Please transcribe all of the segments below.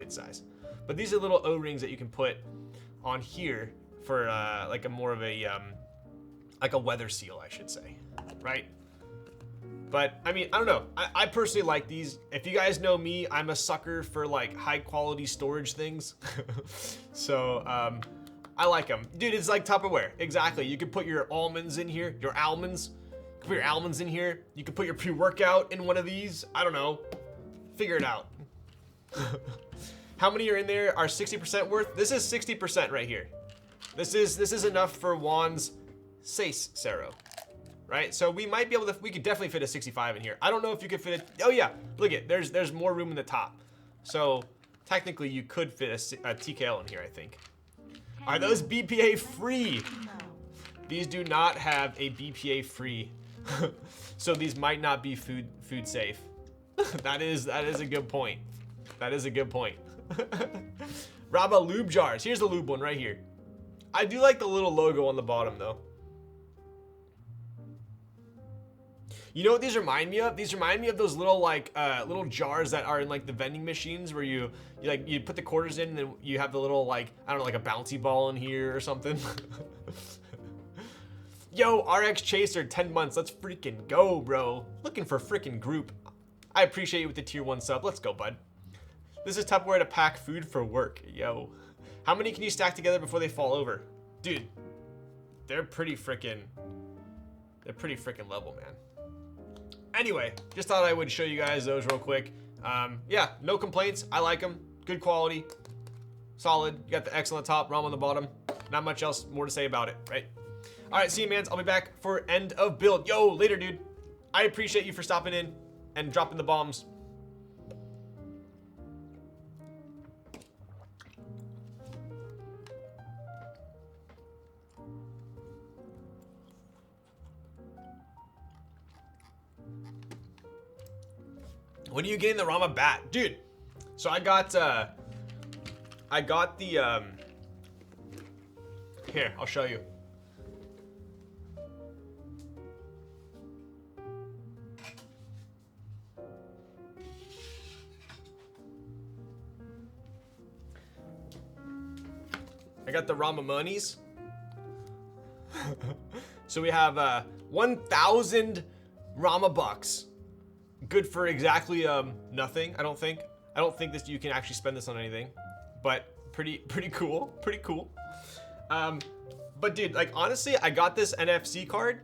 pocket size. But these are little O-rings that you can put on here for like a more of a like a weather seal, I should say, right? But I mean, I don't know. I personally like these. If you guys know me, I'm a sucker for like high quality storage things. So I like them. Dude, it's like Tupperware. Exactly. You could put your almonds in here, your almonds. You can put your almonds in here. You could put your pre-workout in one of these. I don't know. Figure it out. How many are in there are 60% worth? This is 60% right here. This is enough for Juan's Seis Cero, right? So we might be able to, we could definitely fit a 65 in here. I don't know if you could fit it. Oh yeah, look at, there's more room in the top. So technically you could fit a TKL in here, I think. Are those BPA free? These do not have a BPA free. So these might not be food safe. That is a good point. That is a good point. Rabba lube jars. Here's the lube one right here. I do like the little logo on the bottom though. You know what these remind me of? These remind me of those little like little jars that are in like the vending machines where you put the quarters in and then you have the little like, I don't know, like a bouncy ball in here or something. Yo, RX Chaser, 10 months. Let's freaking go, bro. Looking for freaking group. I appreciate you with the tier 1 sub. Let's go, bud. This is Tupperware to pack food for work. Yo. How many can you stack together before they fall over? Dude, they're pretty freaking level, man. Anyway, just thought I would show you guys those real quick. Yeah, no complaints. I like them. Good quality. Solid. You got the X on the top, ROM on the bottom. Not much else more to say about it, right? All right, see you, mans. I'll be back for end of build. Yo, later, dude. I appreciate you for stopping in and dropping the bombs. When are you getting the Rama bat? Dude, so I got the, here, I'll show you. I got the Rama monies. So we have 1,000 Rama bucks. Good for exactly nothing, I don't think. I don't think you can actually spend this on anything. But pretty cool, pretty cool. But dude, like honestly, I got this NFC card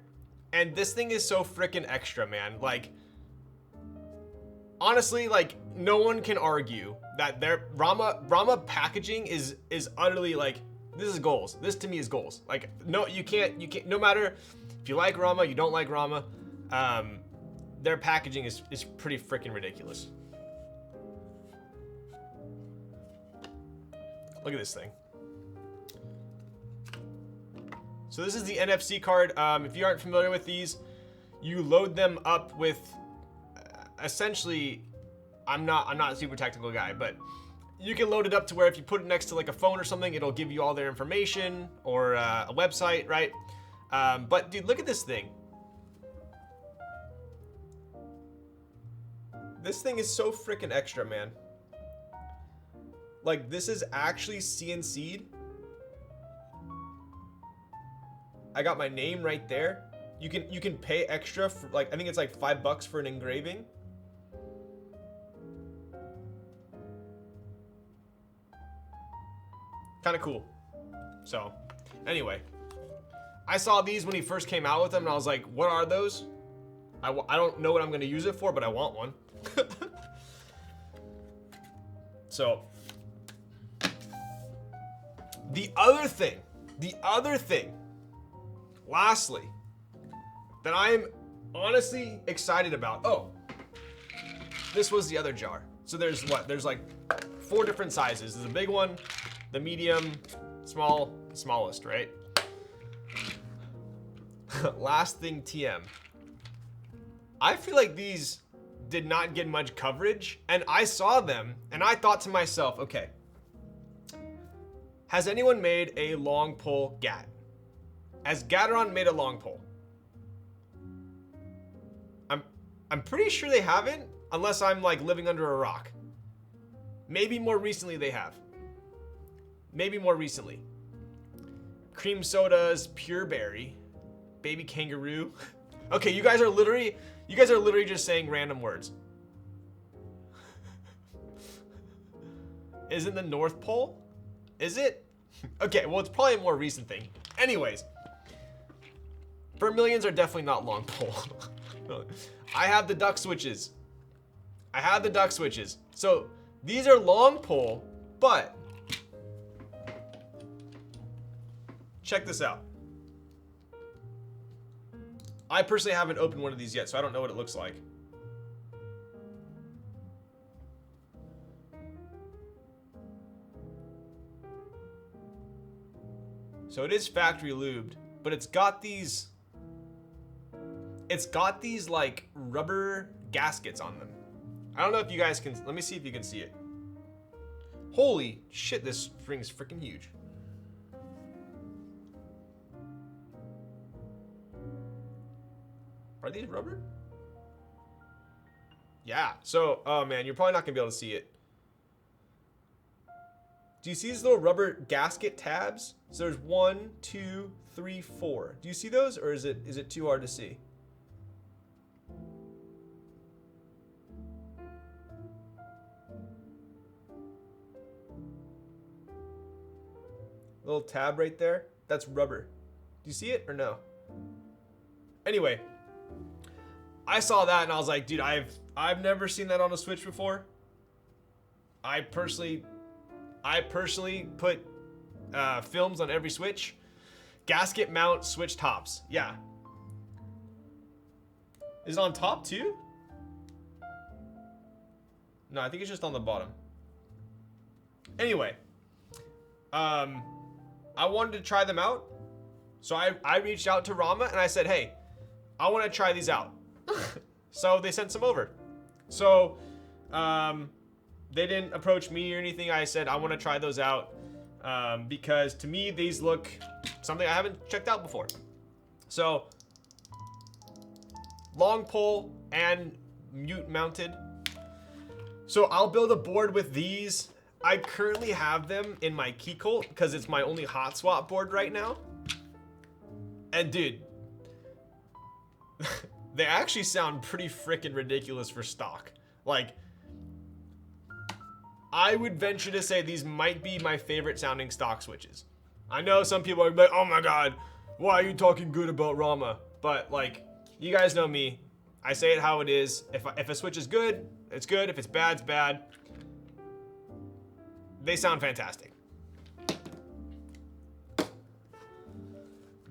and this thing is so freaking extra, man. Like honestly, like no one can argue that their Rama packaging is utterly like, this is goals. This to me is goals. Like no, you can't, no matter if you like Rama, you don't like Rama, their packaging is pretty freaking ridiculous. Look at this thing. So this is the NFC card. If you aren't familiar with these, you load them up with essentially, I'm not a super technical guy, but you can load it up to where if you put it next to like a phone or something, it'll give you all their information or a website, right? But dude, look at this thing. This thing is so freaking extra, man. Like this is actually CNC'd. I got my name right there. You can pay extra for like, I think it's like $5 for an engraving. Kind of cool. So anyway, I saw these when he first came out with them and I was like, what are those? I don't know what I'm gonna use it for, but I want one. So the other thing, lastly, that I'm honestly excited about. Oh, this was the other jar. So there's what? There's like 4 different sizes. There's a big one, the medium, small, the smallest, right? Last thing TM. I feel like these did not get much coverage, and I saw them, and I thought to myself, okay, has anyone made a long pole GAT? Has Gateron made a long pole? I'm pretty sure they haven't, unless I'm like living under a rock. Maybe more recently they have. Maybe more recently. Cream sodas, pure berry, baby kangaroo. Okay, you guys are literally just saying random words. Isn't the North Pole? Is it? Okay, well, it's probably a more recent thing. Anyways, Vermilions are definitely not long pole. I have the duck switches. So these are long pole, but check this out. I personally haven't opened one of these yet, so I don't know what it looks like. So it is factory lubed, but it's got these like rubber gaskets on them. I don't know if you guys can, let me see if you can see it. Holy shit, this ring is freaking huge. Are these rubber? Yeah, so, oh man, you're probably not gonna be able to see it. Do you see these little rubber gasket tabs? So there's 1, 2, 3, 4. Do you see those, or is it too hard to see? Little tab right there, that's rubber. Do you see it or no? Anyway, I saw that and I was like, dude, I've never seen that on a Switch before. I personally put films on every Switch. Gasket mount Switch tops. Yeah. Is it on top too? No, I think it's just on the bottom. Anyway, I wanted to try them out. So I reached out to Rama and I said, hey, I want to try these out. So they sent some over. So they didn't approach me or anything. I said, I want to try those out because to me, these look something I haven't checked out before. So long pole and mute mounted. So I'll build a board with these. I currently have them in my key cult because it's my only hot swap board right now. And dude, they actually sound pretty freaking ridiculous for stock. Like, I would venture to say these might be my favorite sounding stock switches. I know some people are like, oh my god, why are you talking good about Rama? But like, you guys know me. I say it how it is. If a switch is good, it's good. If it's bad, it's bad. They sound fantastic.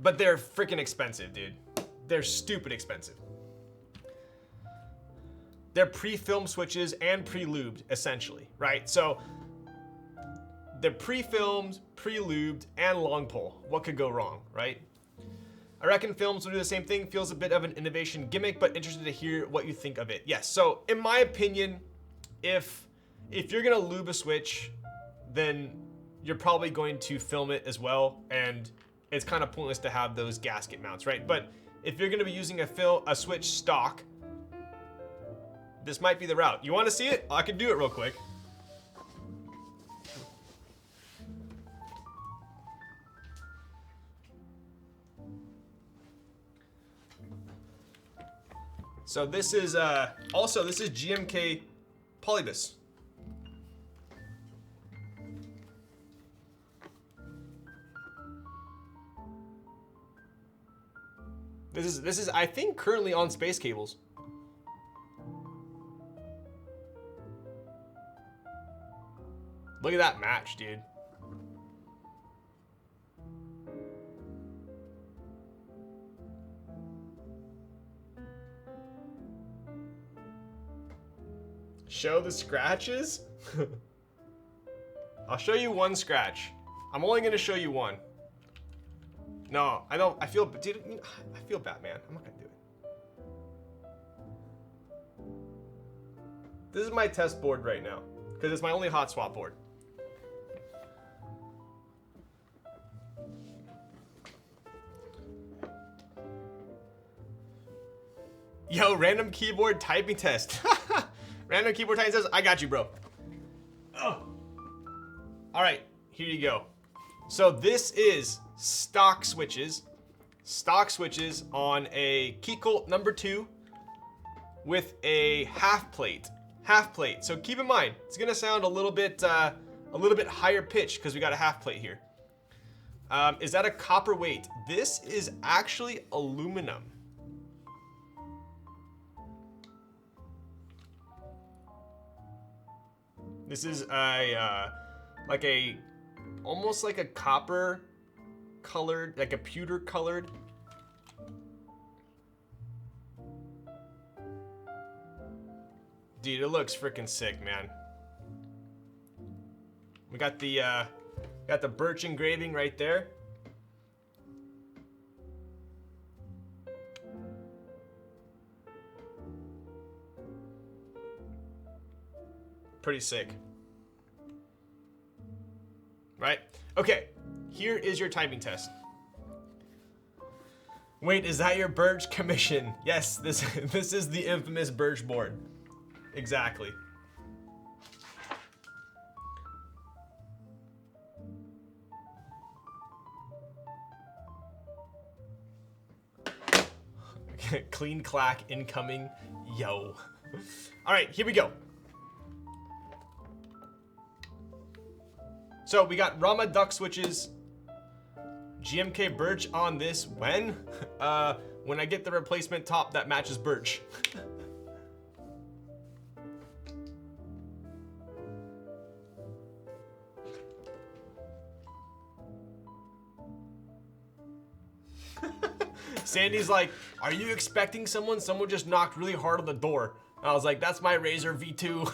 But they're freaking expensive, dude. They're stupid expensive. They're pre-filmed switches and pre-lubed, essentially, right? So they're pre-filmed, pre-lubed, and long pole. What could go wrong, right? I reckon films will do the same thing. Feels a bit of an innovation gimmick, but interested to hear what you think of it. Yes, so in my opinion, if you're gonna lube a switch, then you're probably going to film it as well, and it's kind of pointless to have those gasket mounts, right? But if you're gonna be using a switch stock, this might be the route. You wanna see it? I can do it real quick. So this is this is GMK Polybus. This is I think currently on space cables. Look at that match, dude. Show the scratches? I'll show you one scratch. I'm only gonna show you one. No, I don't. I feel, dude, I feel bad, man. I'm not gonna do it. This is my test board right now because it's my only hot swap board. Yo, random keyboard typing test. Random keyboard typing test. I got you, bro. Oh. All right, here you go. So this is stock switches on a Keycolt number 2 with a half plate. So keep in mind, it's gonna sound a little bit higher pitched because we got a half plate here. Is that a copper weight? This is actually aluminum. This is almost like a copper colored, like a pewter colored. Dude, it looks freaking sick, man. We got the birch engraving right there. Pretty sick. Right? Okay, here is your typing test. Wait, is that your birch commission? Yes, this is the infamous birch board. Exactly. Clean clack incoming. Yo. All right, here we go. So we got Rama duck switches, GMK birch on this when? When I get the replacement top that matches birch. Sandy's like, are you expecting someone? Someone just knocked really hard on the door. I was like, that's my Razer V2.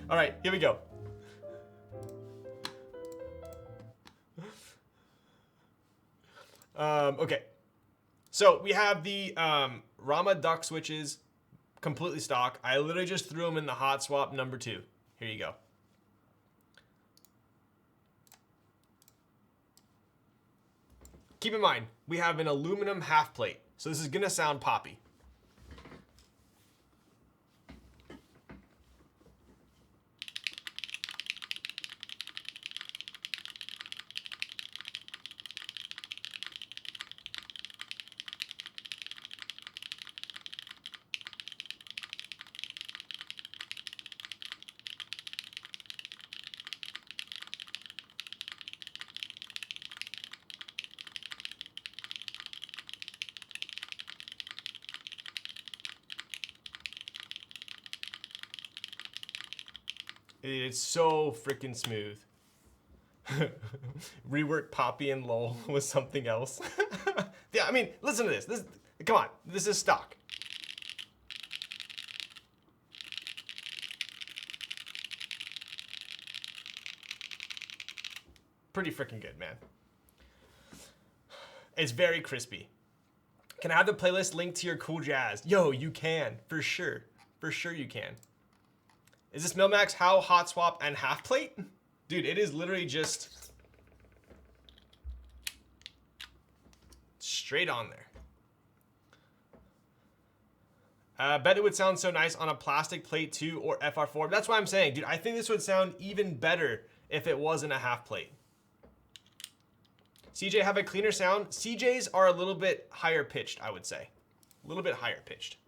All right, here we go. Okay, so we have the Rama duck switches completely stock. I literally just threw them in the hot swap number 2. Here you go. Keep in mind, we have an aluminum half plate, so this is gonna sound poppy. It's so freaking smooth. Rework Poppy and LOL with something else. Yeah, I mean, listen to this. Come on, this is stock. Pretty freaking good, man. It's very crispy. Can I have the playlist linked to your cool jazz? Yo, you can, for sure. For sure you can. Is this Milmax how hot swap and half plate? Dude, it is literally just straight on there. Bet it would sound so nice on a plastic plate too, or FR4. That's what I'm saying, dude. I think this would sound even better if it wasn't a half plate. CJ have a cleaner sound. CJs are a little bit higher pitched, I would say. A little bit higher pitched.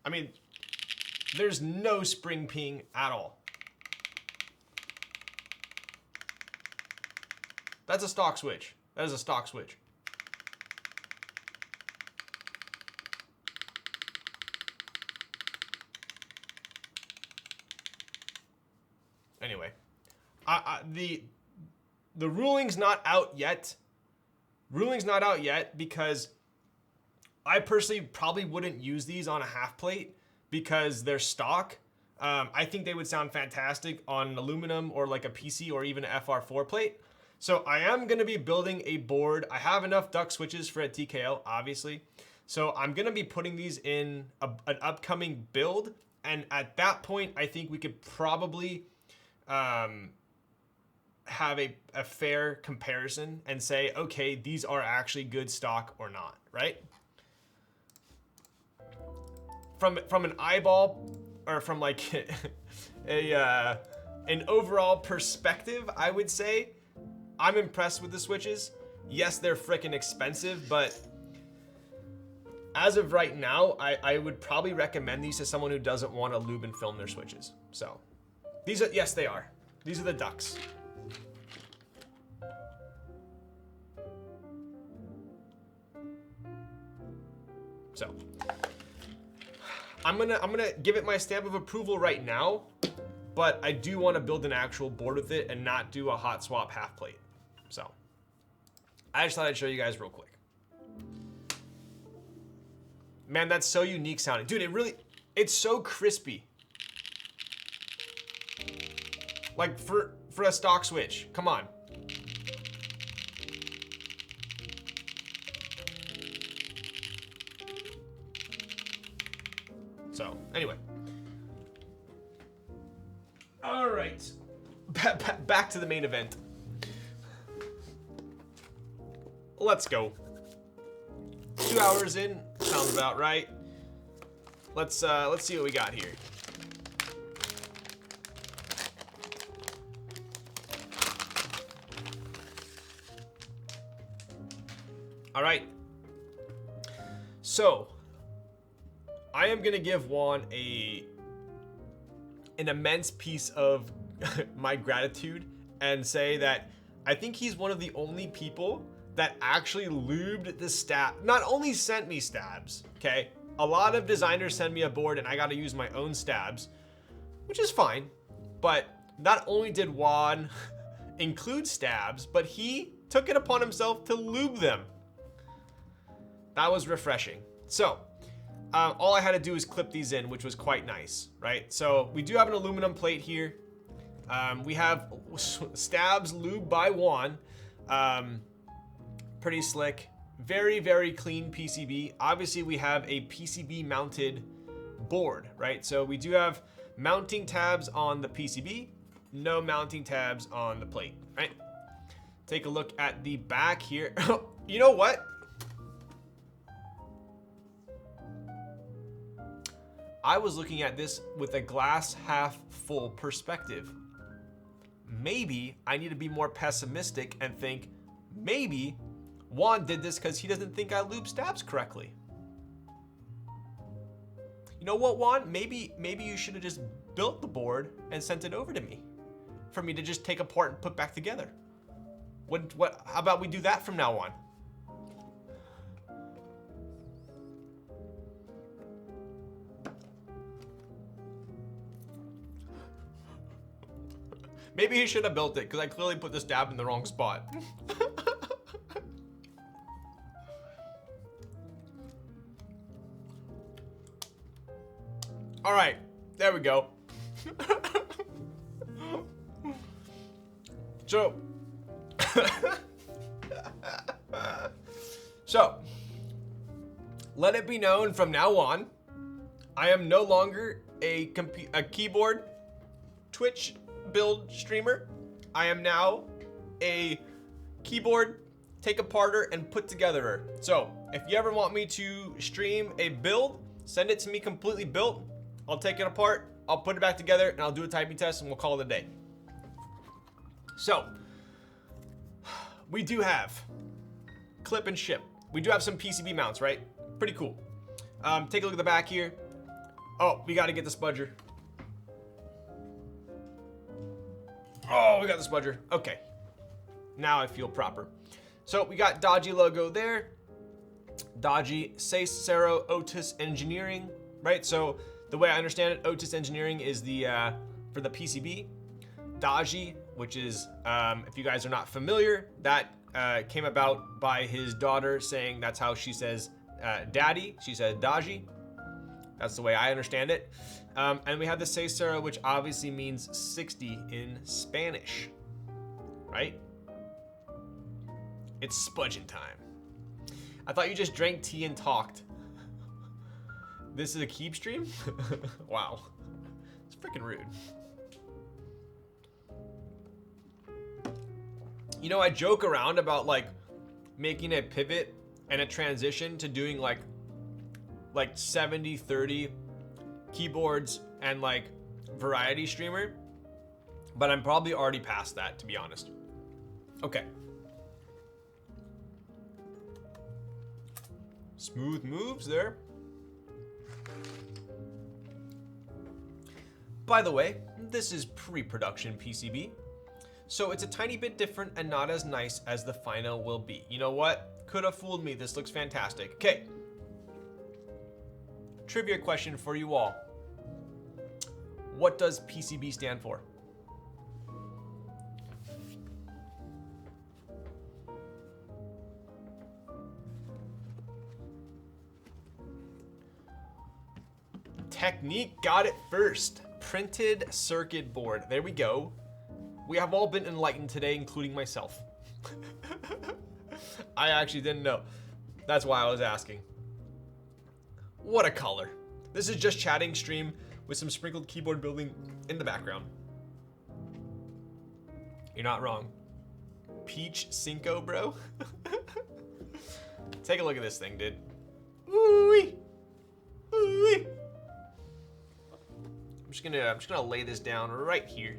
I mean, there's no spring ping at all. That's a stock switch. That is a stock switch. Anyway, the ruling's not out yet. Ruling's not out yet because I personally probably wouldn't use these on a half plate because they're stock. I think they would sound fantastic on an aluminum or like a PC or even an FR4 plate. So I am going to be building a board. I have enough duck switches for a TKO, obviously. So I'm gonna be putting these in an upcoming build, and at that point, I think we could probably have a fair comparison and say, okay, these are actually good stock or not, right? From an eyeball, or from like an overall perspective, I would say I'm impressed with the switches. Yes, they're freaking expensive, but as of right now, I would probably recommend these to someone who doesn't want to lube and film their switches. So these are, yes, they are. These are the ducks. So I'm gonna give it my stamp of approval right now, but I do want to build an actual board with it and not do a hot swap half plate. So I just thought I'd show you guys real quick. Man, that's so unique sounding. Dude, it's so crispy. Like for a stock switch, come on. So, anyway. All right. Back to the main event. Let's go. 2 hours in, sounds about right. Let's see what we got here. All right. So, I am gonna give Juan an immense piece of my gratitude and say that I think he's one of the only people that actually lubed the stab. Not only sent me stabs, okay? A lot of designers send me a board and I gotta use my own stabs, which is fine. But not only did Juan include stabs, but he took it upon himself to lube them. That was refreshing. So, all I had to do is clip these in, which was quite nice, right? So we do have an aluminum plate here. We have stabs lubed by Juan. Pretty slick. Very, very clean PCB. Obviously, we have a PCB mounted board, right? So we do have mounting tabs on the PCB, no mounting tabs on the plate, right? Take a look at the back here. You know what? I was looking at this with a glass half full perspective. Maybe I need to be more pessimistic and think maybe Juan did this because he doesn't think I lube stabs correctly. You know what, Juan? Maybe you should have just built the board and sent it over to me for me to just take apart and put back together. How about we do that from now on? Maybe he should have built it because I clearly put the stab in the wrong spot. All right, there we go. So, let it be known from now on, I am no longer a keyboard Twitch build streamer. I am now a keyboard take aparter and put togetherer. So if you ever want me to stream a build, send it to me completely built. I'll take it apart, I'll put it back together, and I'll do a typing test, and we'll call it a day. So we do have clip and ship. We do have some PCB mounts, right? Pretty cool. Take a look at the back here. Oh, we got to get the spudger. Oh, we got the spudger. Okay. Now I feel proper. So we got Dodgy logo there. Dodgy Cicero Otis Engineering, right? So the way I understand it, Otis Engineering is the for the PCB. Dodgy, which is, if you guys are not familiar, that came about by his daughter saying that's how she says daddy. She said Dodgy. That's the way I understand it. And we have the Cicero, which obviously means 60 in Spanish, right? It's spudging time. I thought you just drank tea and talked. This is a keep stream? Wow. It's freaking rude. You know, I joke around about like making a pivot and a transition to doing like 70-30 keyboards and like variety streamer, but I'm probably already past that, to be honest. Okay. Smooth moves there. By the way, this is pre-production PCB, so it's a tiny bit different and not as nice as the final will be. You know what? Could have fooled me. This looks fantastic. Okay. Trivia question for you all. What does PCB stand for? Technique got it first. Printed circuit board. There we go. We have all been enlightened today, including myself. I actually didn't know. That's why I was asking. What a color. This is just chatting stream with some sprinkled keyboard building in the background. You're not wrong. Peach Cinco, bro. Take a look at this thing, dude. Ooh-wee. Ooh-wee. I'm just gonna lay this down right here.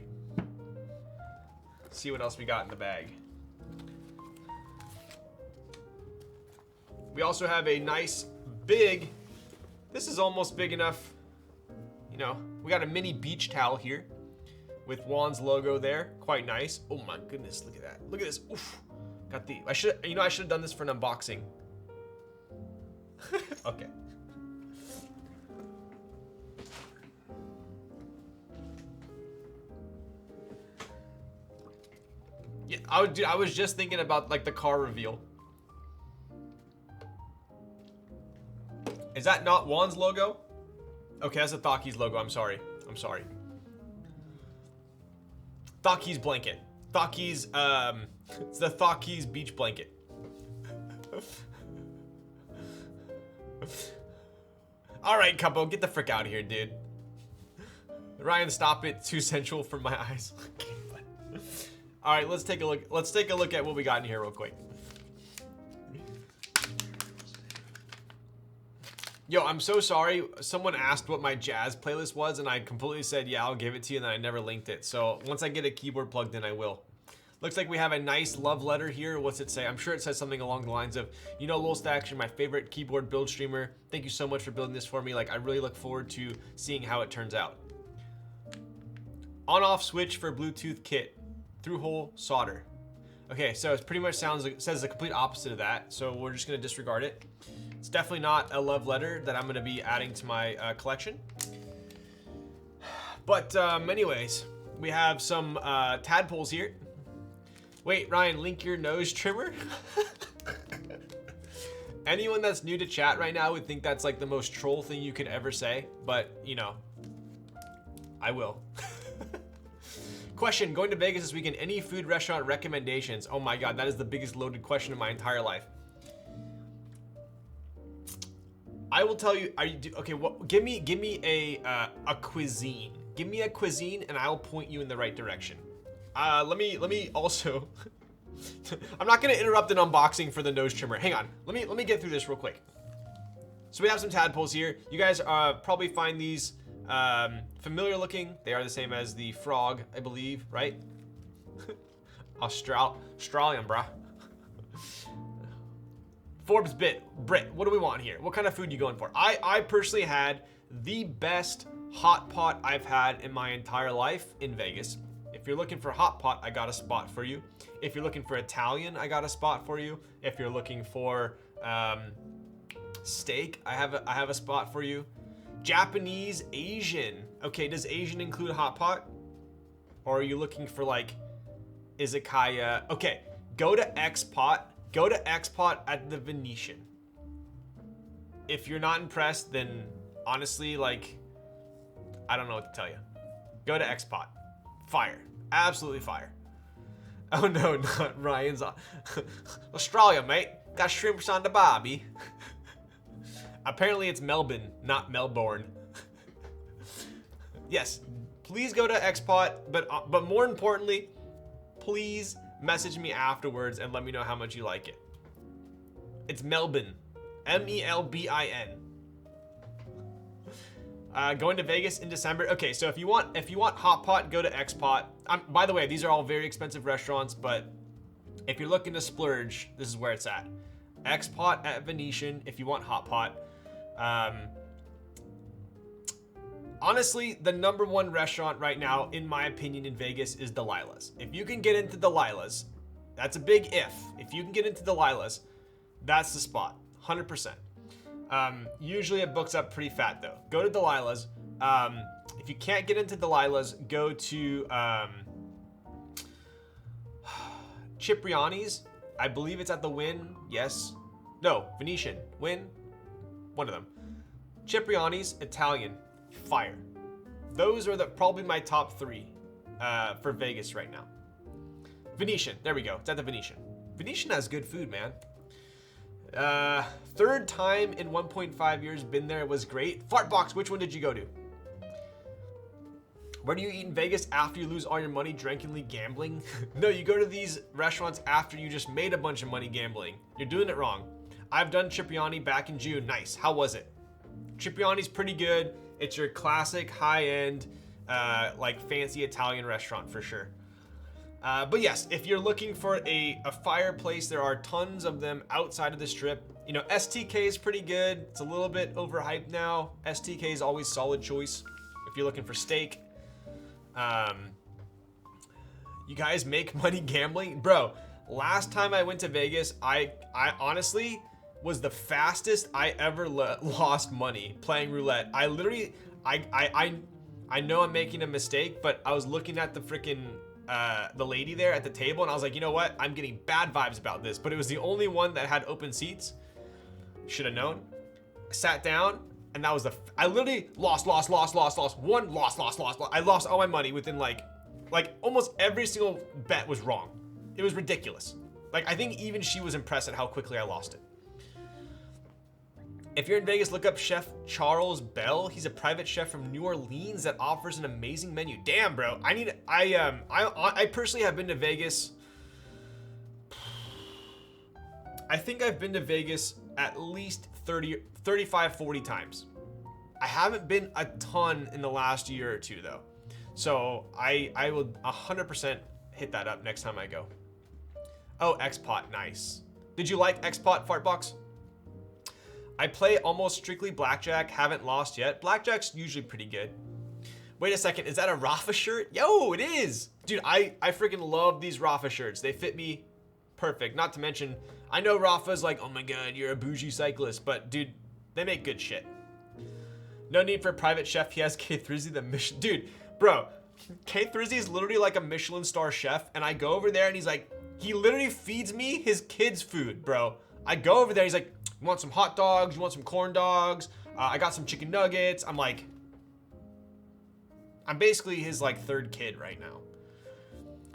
See what else we got in the bag. We also have a nice big, this is almost big enough, you know, we got a mini beach towel here with Juan's logo there. Quite nice. Oh my goodness, look at that. Look at this. Oof. Got the, I should have done this for an unboxing. Okay. Yeah, I was just thinking about like the car reveal. Is that not Juan's logo? Okay, that's a Thockies logo. I'm sorry. Thockies blanket. Thockies, it's the Thockies beach blanket. All right, Capo, get the frick out of here, dude. Ryan, stop it. Too sensual for my eyes. All right, let's take a look. Let's take a look at what we got in here real quick. Yo, I'm so sorry. Someone asked what my jazz playlist was, and I completely said, yeah, I'll give it to you, and then I never linked it. So once I get a keyboard plugged in, I will. Looks like we have a nice love letter here. What's it say? I'm sure it says something along the lines of, you know, Lil Stacks, you're my favorite keyboard build streamer. Thank you so much for building this for me. Like, I really look forward to seeing how it turns out. On-off switch for Bluetooth kit. Through-hole solder. Okay, so it pretty much says the complete opposite of that, so we're just gonna disregard it. It's definitely not a love letter that I'm gonna be adding to my collection. But anyways, we have some tadpoles here. Wait, Ryan, link your nose trimmer? Anyone that's new to chat right now would think that's like the most troll thing you could ever say, but you know, I will. Question, going to Vegas this weekend, any food restaurant recommendations? Oh my God, that is the biggest loaded question of my entire life. I will tell you, okay, give me a cuisine. Give me a cuisine and I'll point you in the right direction. Let me also, I'm not gonna interrupt an unboxing for the nose trimmer. Hang on, let me get through this real quick. So we have some tadpoles here. You guys probably find these familiar looking. They are the same as the frog, I believe, right? Australian, bruh. Forbes Brit, what do we want here? What kind of food you going for? I personally had the best hot pot I've had in my entire life in Vegas. If you're looking for hot pot, I got a spot for you. If you're looking for Italian, I got a spot for you. If you're looking for steak, I have a spot for you. Japanese, Asian. Okay, does Asian include hot pot? Or are you looking for like izakaya? Okay, go to X-Pot. Go to X-Pot at the Venetian. If you're not impressed, then honestly, like, I don't know what to tell you. Go to X-Pot. Fire. Absolutely fire. Oh no, not Ryan's. Australia, mate. Got shrimps on the barbie. Apparently it's Melbourne, not Melbourne. Yes, please go to Xpot, but more importantly, please message me afterwards and let me know how much you like it. It's Melbourne, Melbin. Going to Vegas in December. Okay, so if you want hot pot, go to Xpot. By the way, these are all very expensive restaurants, but if you're looking to splurge, this is where it's at. Xpot at Venetian if you want hot pot. Honestly, the #1 restaurant right now, in my opinion, in Vegas is Delilah's. If you can get into Delilah's, that's a big if. If you can get into Delilah's, that's the spot, 100%. Usually it books up pretty fat though. Go to Delilah's. If you can't get into Delilah's, go to Cipriani's. I believe it's at the Wynn. Yes. No, Venetian. Wynn. One of them. Cipriani's, Italian. Fire. Those are probably my top 3 for Vegas right now. Venetian. There we go. It's at the Venetian. Venetian has good food, man. 3rd time in 1.5 years been there. It was great. Fartbox, which one did you go to? Where do you eat in Vegas after you lose all your money drunkenly gambling? No, you go to these restaurants after you just made a bunch of money gambling. You're doing it wrong. I've done Cipriani back in June. Nice. How was it? Cipriani's pretty good. It's your classic high-end, like fancy Italian restaurant for sure. But yes, if you're looking for a fireplace, there are tons of them outside of the strip. You know, STK is pretty good. It's a little bit overhyped now. STK is always solid choice if you're looking for steak. You guys make money gambling? Bro, last time I went to Vegas, I honestly was the fastest I ever lost money playing roulette. I literally, I know I'm making a mistake, but I was looking at the freaking the lady there at the table, and I was like, you know what? I'm getting bad vibes about this, but it was the only one that had open seats. Should have known. I sat down, and that was I literally lost. One, lost. I lost all my money within like almost every single bet was wrong. It was ridiculous. Like, I think even she was impressed at how quickly I lost it. If you're in Vegas, look up Chef Charles Bell. He's a private chef from New Orleans that offers an amazing menu. Damn, bro. I personally have been to Vegas. I think I've been to Vegas at least 35, 40 times. I haven't been a ton in the last year or two though. So I will 100% hit that up next time I go. Oh, Xpot, nice. Did you like Xpot, Fartbox? I play almost strictly blackjack, haven't lost yet. Blackjack's usually pretty good. Wait a second, is that a Rafa shirt? Yo, it is! Dude, I freaking love these Rafa shirts. They fit me perfect. Not to mention, I know Rafa's like, oh my god, you're a bougie cyclist, but dude, they make good shit. No need for a private chef, he has K Thrizzy the Michelin. Dude, bro, K Thrizzy is literally like a Michelin star chef, and I go over there and he's like, he literally feeds me his kids' food, bro. I go over there, he's like, you want some hot dogs? You want some corn dogs? I got some chicken nuggets. I'm like, I'm basically his like 3rd kid right now.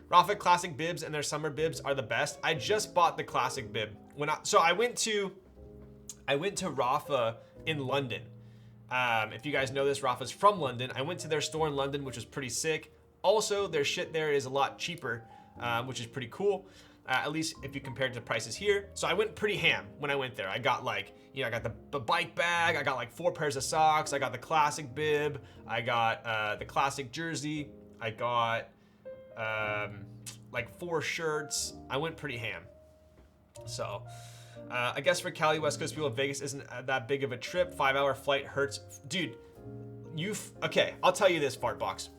Rafa classic bibs and their summer bibs are the best. I just bought the classic bib. I went to Rafa in London. If you guys know this, Rafa's from London. I went to their store in London, which was pretty sick. Also, their shit there is a lot cheaper, which is pretty cool. At least if you compare it to prices here. So I went pretty ham when I went there. I got like, you know, I got the bike bag. I got like 4 pairs of socks. I got the classic bib. I got the classic jersey. I got like 4 shirts. I went pretty ham. So I guess for Cali West Coast people, Vegas isn't that big of a trip. 5-hour flight hurts. Dude, okay, I'll tell you this, Fartbox.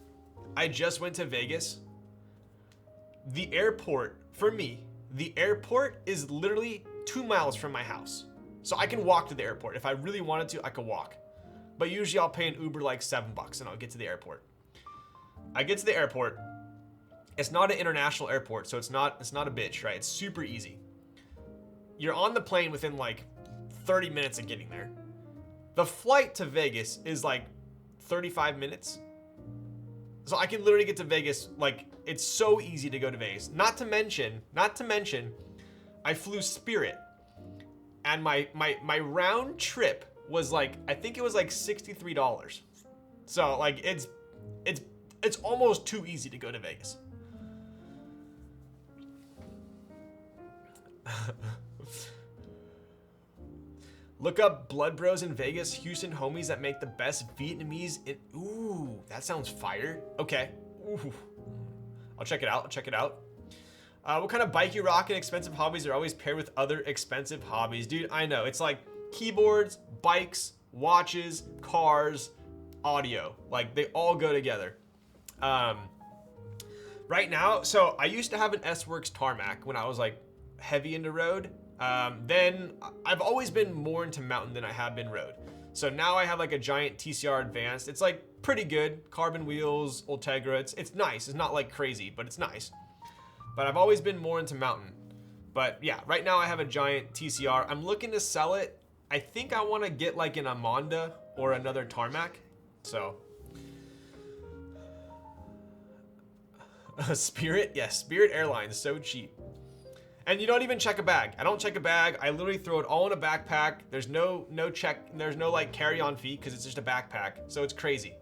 I just went to Vegas. The airport, for me, the airport is literally 2 miles from my house. So I can walk to the airport. If I really wanted to, I could walk. But usually I'll pay an Uber like $7 and I'll get to the airport. I get to the airport. It's not an international airport, so it's not a bitch, right? It's super easy. You're on the plane within like 30 minutes of getting there. The flight to Vegas is like 35 minutes. So I can literally get to Vegas, like, it's so easy to go to Vegas. Not to mention, I flew Spirit. And my round trip was like, I think it was like $63. So like it's almost too easy to go to Vegas. Look up Blood Bros in Vegas, Houston homies that make the best Vietnamese in, ooh, that sounds fire. Okay. Ooh. I'll check it out. I'll check it out. What kind of bike you rocking? Expensive hobbies are always paired with other expensive hobbies. Dude, I know. It's like keyboards, bikes, watches, cars, audio. Like they all go together. Right now, so I used to have an S-Works Tarmac when I was like heavy into road. Then I've always been more into mountain than I have been road. So now I have like a giant TCR Advanced. It's like pretty good. Carbon wheels, Ultegra. It's nice. It's not like crazy, but it's nice. But I've always been more into mountain. But yeah, right now I have a giant TCR. I'm looking to sell it. I think I want to get like an Amonda or another Tarmac. So. Spirit? Yes, Spirit Airlines, so cheap. And you don't even check a bag. I don't check a bag. I literally throw it all in a backpack. There's no check. There's no like carry-on fee because it's just a backpack. So it's crazy.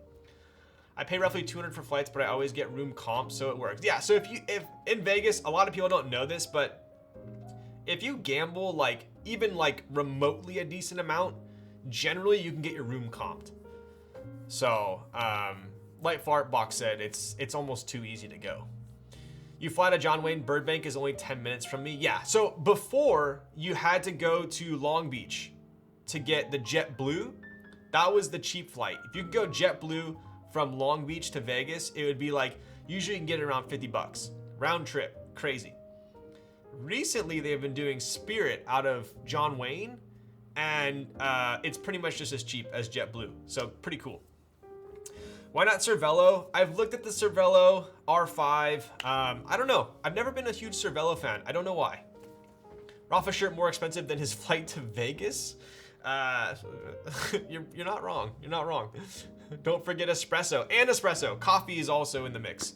I pay roughly $200 for flights, but I always get room comp, so it works. Yeah. So if in Vegas, a lot of people don't know this, but if you gamble like even like remotely a decent amount, generally you can get your room comped. So like Fartbox said, it's almost too easy to go. You fly to John Wayne, Burbank is only 10 minutes from me. Yeah, so before you had to go to Long Beach to get the JetBlue, that was the cheap flight. If you could go JetBlue from Long Beach to Vegas, it would be like, usually you can get it around $50. Round trip, crazy. Recently, they've been doing Spirit out of John Wayne, and it's pretty much just as cheap as JetBlue, so pretty cool. Why not Cervelo? I've looked at the Cervelo R5. I don't know. I've never been a huge Cervelo fan. I don't know why. Rafa shirt more expensive than his flight to Vegas? You're not wrong. You're not wrong. Don't forget espresso. And espresso. Coffee is also in the mix.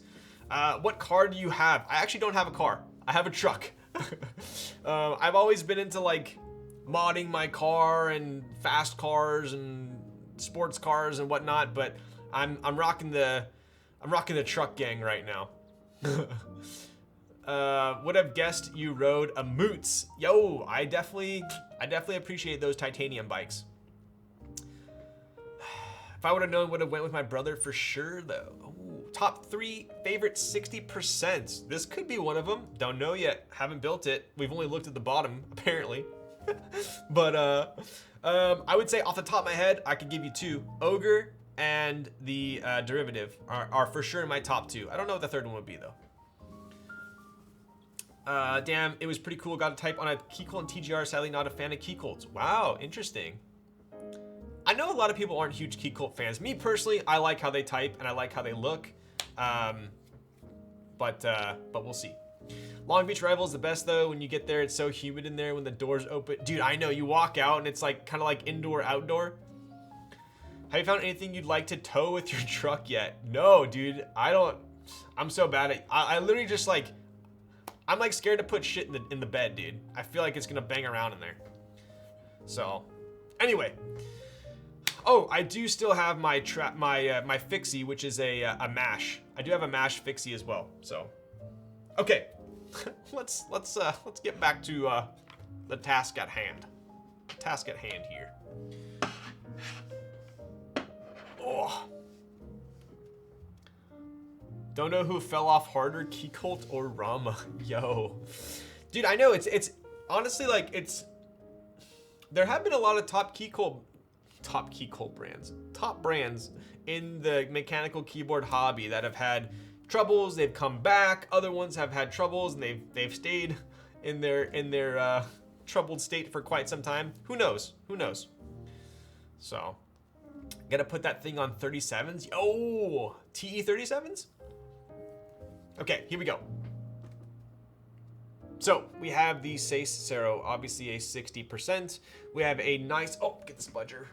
What car do you have? I actually don't have a car. I have a truck. I've always been into like modding my car and fast cars and sports cars and whatnot, but I'm rocking the truck gang right now. Would have guessed you rode a Moots. Yo, I definitely appreciate those titanium bikes. If I would have known, would have went with my brother for sure though. Ooh, top 3 favorite 60%. This could be one of them. Don't know yet. Haven't built it. We've only looked at the bottom apparently. But I would say off the top of my head, I could give you 2. Ogre and the derivative are for sure in my top 2. I don't know what the third one would be though. Damn, it was pretty cool. Got a type on a Keycolt and TGR. Sadly, not a fan of Keycolts. Wow, interesting. I know a lot of people aren't huge Keycolt fans. Me personally, I like how they type and I like how they look. But we'll see. Long Beach Rival is the best though. When you get there, it's so humid in there when the doors open. Dude, I know. You walk out and it's like kind of like indoor outdoor. Have you found anything you'd like to tow with your truck yet? No, dude. I'm so bad at. I literally just like. I'm like scared to put shit in the bed, dude. I feel like it's gonna bang around in there. So, anyway. Oh, I do still have my my fixie, which is a mash. I do have a mash fixie as well. So, okay. let's get back to the task at hand. Task at hand here. Oh. Don't know who fell off harder, Keycolt or Rama. Yo. Dude, I know it's honestly like there have been a lot of top brands in the mechanical keyboard hobby that have had troubles, they've come back, other ones have had troubles and they've stayed in their troubled state for quite some time. Who knows? So, gotta put that thing on 37s. Oh, TE 37s? Okay, here we go. So we have the Cero, obviously a 60%. We have a nice, get the spudger.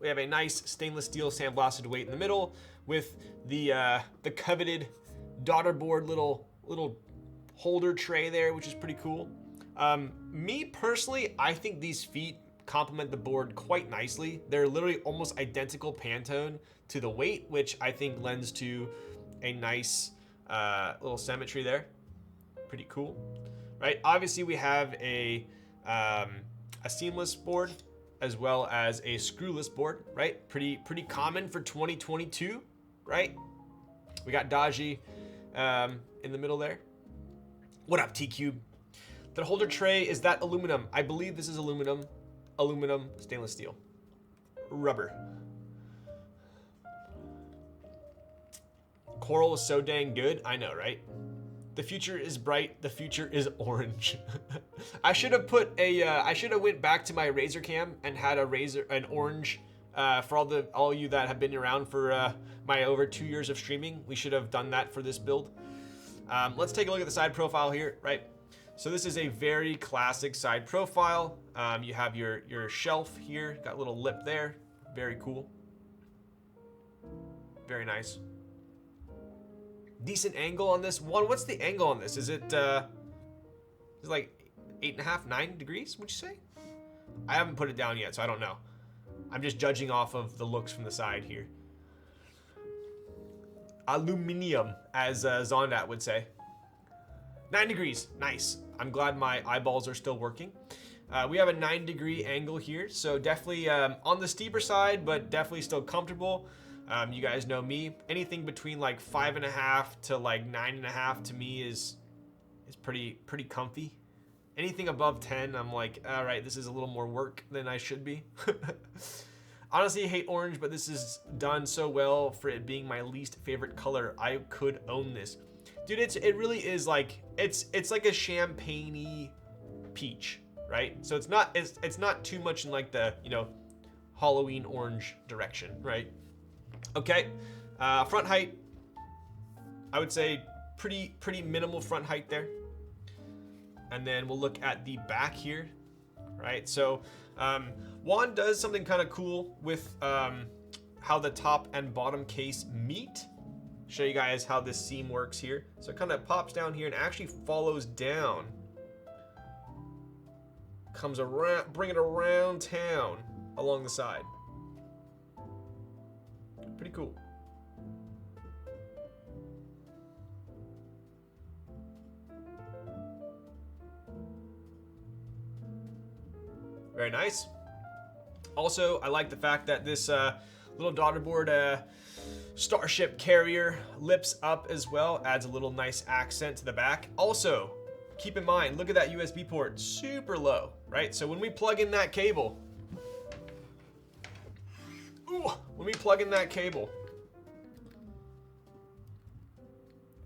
We have a nice stainless steel sandblasted weight in the middle with the coveted daughter board little holder tray there, which is pretty cool. Me personally, I think these feet complement the board quite nicely. They're literally almost identical Pantone to the weight, which I think lends to a nice little symmetry there. Pretty cool, right? Obviously, we have a seamless board as well as a screwless board, right? Pretty common for 2022, right? We got Daji in the middle there. What up, T-Cube? The holder tray, is that aluminum? I believe this is aluminum, stainless steel, rubber. Coral is so dang good. I know, right? The future is bright. The future is orange. I should have put a. I should have went back to my Razor cam and had an orange. For all you that have been around for my over 2 years of streaming, we should have done that for this build. Let's take a look at the side profile here, right? So this is a very classic side profile. You have your shelf here, got a little lip there. Very cool. Very nice. Decent angle on this one. What's the angle on this? Is it like 8.5, 9 degrees, would you say? I haven't put it down yet, so I don't know. I'm just judging off of the looks from the side here. Aluminium, as Zondat would say. 9 degrees, nice. I'm glad my eyeballs are still working. We have a 9-degree angle here, so definitely on the steeper side, but definitely still comfortable. You guys know me. Anything between like 5.5 to like 9.5 to me is pretty comfy. Anything above 10, I'm like, all right, this is a little more work than I should be. Honestly, I hate orange, but this is done so well for it being my least favorite color. I could own this. Dude, it really is like, it's like a champagne-y peach, right? So it's not too much in like the, you know, Halloween orange direction, right? Okay, front height, I would say pretty minimal front height there. And then we'll look at the back here, right? So Juan does something kind of cool with how the top and bottom case meet. Show you guys how this seam works here. So it kind of pops down here and actually follows down. Comes around, bring it around town along the side. Pretty cool. Very nice. Also, I like the fact that this little daughterboard Starship carrier lips up as well, adds a little nice accent to the back. Also, keep in mind, look at that USB port, super low, right? So when we plug in that cable,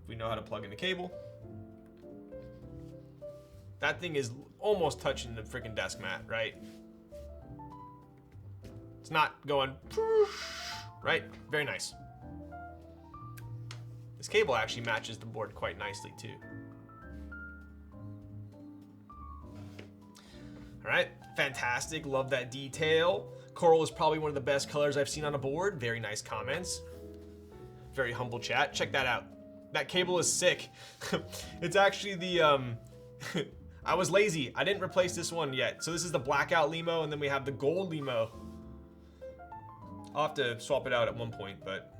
if we know how to plug in the cable, that thing is almost touching the freaking desk mat, right? It's not going, right? Very nice. This cable actually matches the board quite nicely too. All right, fantastic, love that detail. Coral is probably one of the best colors I've seen on a board. Very nice comments. Very humble chat, check that out. That cable is sick. It's actually the, I was lazy, I didn't replace this one yet. So this is the blackout limo, and then we have the gold limo. I'll have to swap it out at one point, but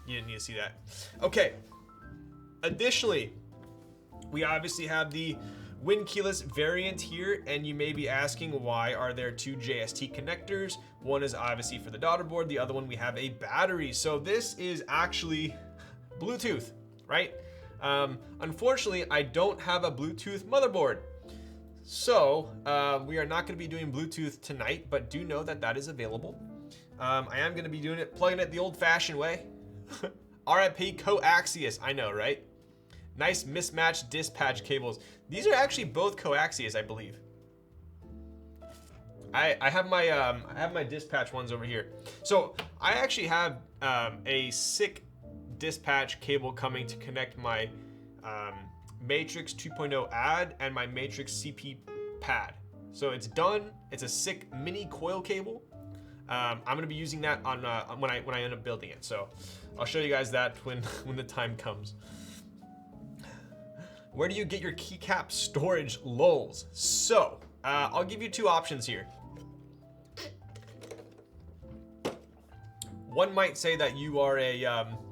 you didn't need to see that. Okay, additionally, we obviously have the wind keyless variant here, and you may be asking, why are there two JST connectors? One is obviously for the daughterboard, the other one we have a battery. So this is actually Bluetooth, right? Unfortunately, I don't have a Bluetooth motherboard. So we are not going to be doing Bluetooth tonight, but do know that that is available. I am going to be doing it, plugging it the old-fashioned way. RIP coaxious, I know, right? Nice mismatched dispatch cables. These are actually both coaxious, I believe. I have my dispatch ones over here. So I actually have a sick dispatch cable coming to connect my Matrix 2.0 ad and my Matrix CP pad. So it's done. It's a sick mini coil cable. I'm gonna be using that on when I end up building it. So I'll show you guys that when the time comes. Where do you get your keycap storage, lols? So I'll give you two options here. One might say that you are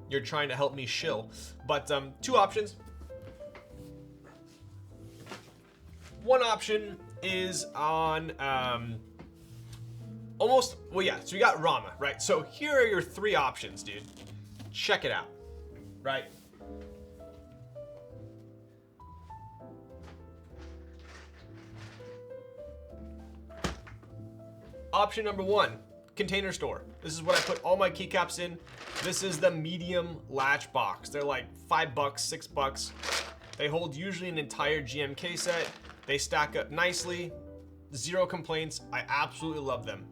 you're trying to help me shill, but two options. One option is on almost, well, yeah, so you got Rama, right? So here are your three options, dude. Check it out, right? Option number one, container store. This is what I put all my keycaps in. This is the medium latch box. They're like $5, $6. They hold usually an entire GMK set. They stack up nicely, zero complaints. I absolutely love them.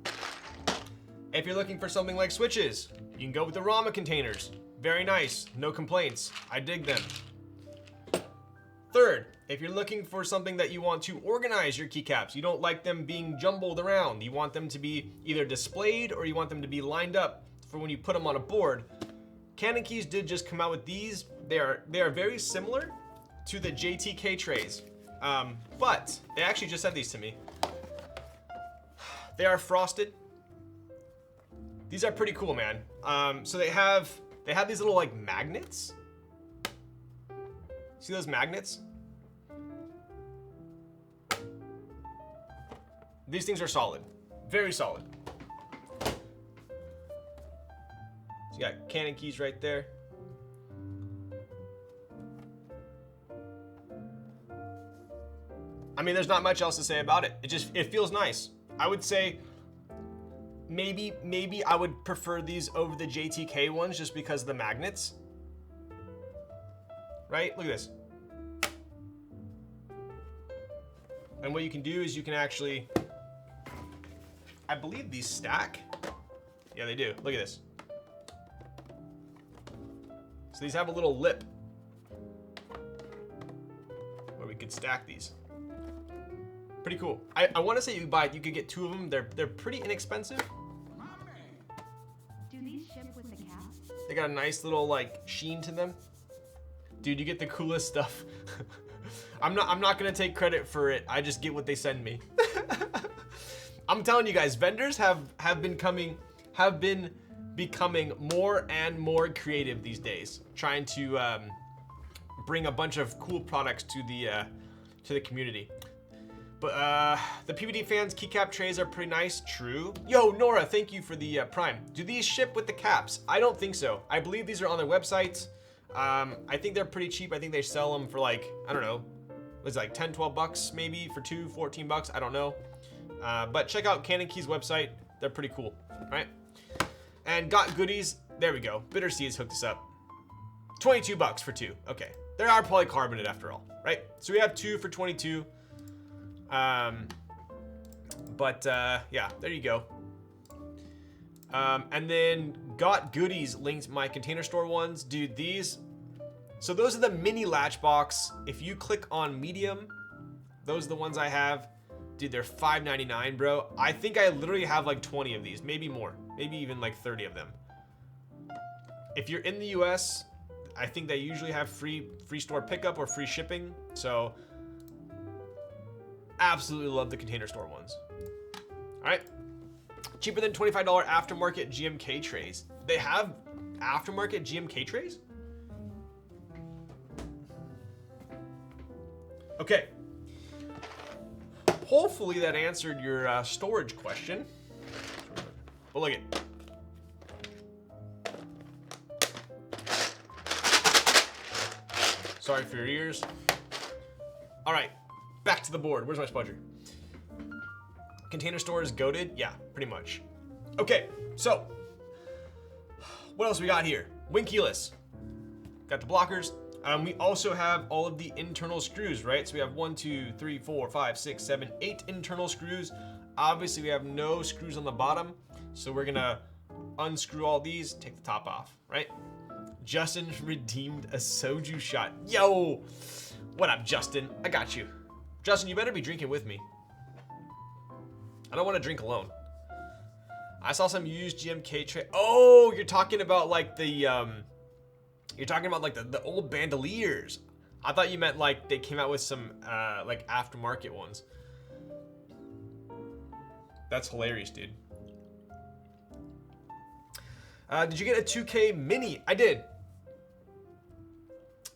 If you're looking for something like switches, you can go with the Rama containers. Very nice, no complaints. I dig them. Third, if you're looking for something that you want to organize your keycaps, you don't like them being jumbled around, you want them to be either displayed or you want them to be lined up for when you put them on a board, Canon Keys did just come out with these. They are very similar to the JTK trays, but they actually just sent these to me. They are frosted. These are pretty cool, man. So they have these little like magnets. See those magnets? These things are solid, very solid. So you got Canon Keys right there. I mean, there's not much else to say about it. It feels nice. I would say maybe I would prefer these over the JTK ones just because of the magnets. Right? Look at this. And what you can do is you can actually, I believe these stack. Yeah, they do. Look at this. So these have a little lip where we could stack these. Pretty cool. I want to say you could get two of them. They're pretty inexpensive. Do these ship with the caps? They got a nice little like sheen to them. Dude, you get the coolest stuff. I'm not gonna take credit for it. I just get what they send me. I'm telling you guys, vendors have been becoming more and more creative these days, trying to bring a bunch of cool products to the community. But the PVD fans keycap trays are pretty nice. True. Yo, Nora, thank you for the Prime. Do these ship with the caps? I don't think so. I believe these are on their website. I think they're pretty cheap. I think they sell them for like, I don't know, was it like 10, 12 bucks maybe for two, 14 bucks. I don't know. But check out Canon Keys website. They're pretty cool. All right. And got goodies. There we go. Bitter Seeds hooked us up. 22 bucks for two. Okay. They are polycarbonate after all, right? So we have two for 22. Yeah, there you go. And then got goodies linked my container store ones. Dude, these, so those are the mini latch box. If you click on medium, those are the ones I have. Dude, they're $5.99, bro. I think I literally have like 20 of these, maybe more, maybe even like 30 of them. If you're in the US, I think they usually have free store pickup or free shipping. So absolutely love the container store ones. All right. Cheaper than $25 aftermarket GMK trays. They have aftermarket GMK trays? Okay. Hopefully that answered your storage question. But look at. Sorry for your ears. All right, back to the board. Where's my spudger? Container store is goated? Yeah, pretty much. Okay, so what else we got here? Wing keyless. Got the blockers. We also have all of the internal screws, right? So we have 1, 2, 3, 4, 5, 6, 7, 8 internal screws. Obviously, we have no screws on the bottom. So we're gonna unscrew all these, take the top off, right? Justin redeemed a soju shot. Yo! What up, Justin? I got you. Justin, you better be drinking with me. I don't want to drink alone. I saw some used GMK tray. Oh, you're talking about like the, you're talking about like the old bandoliers. I thought you meant like they came out with some like aftermarket ones. That's hilarious, dude. Did you get a 2K mini? I did.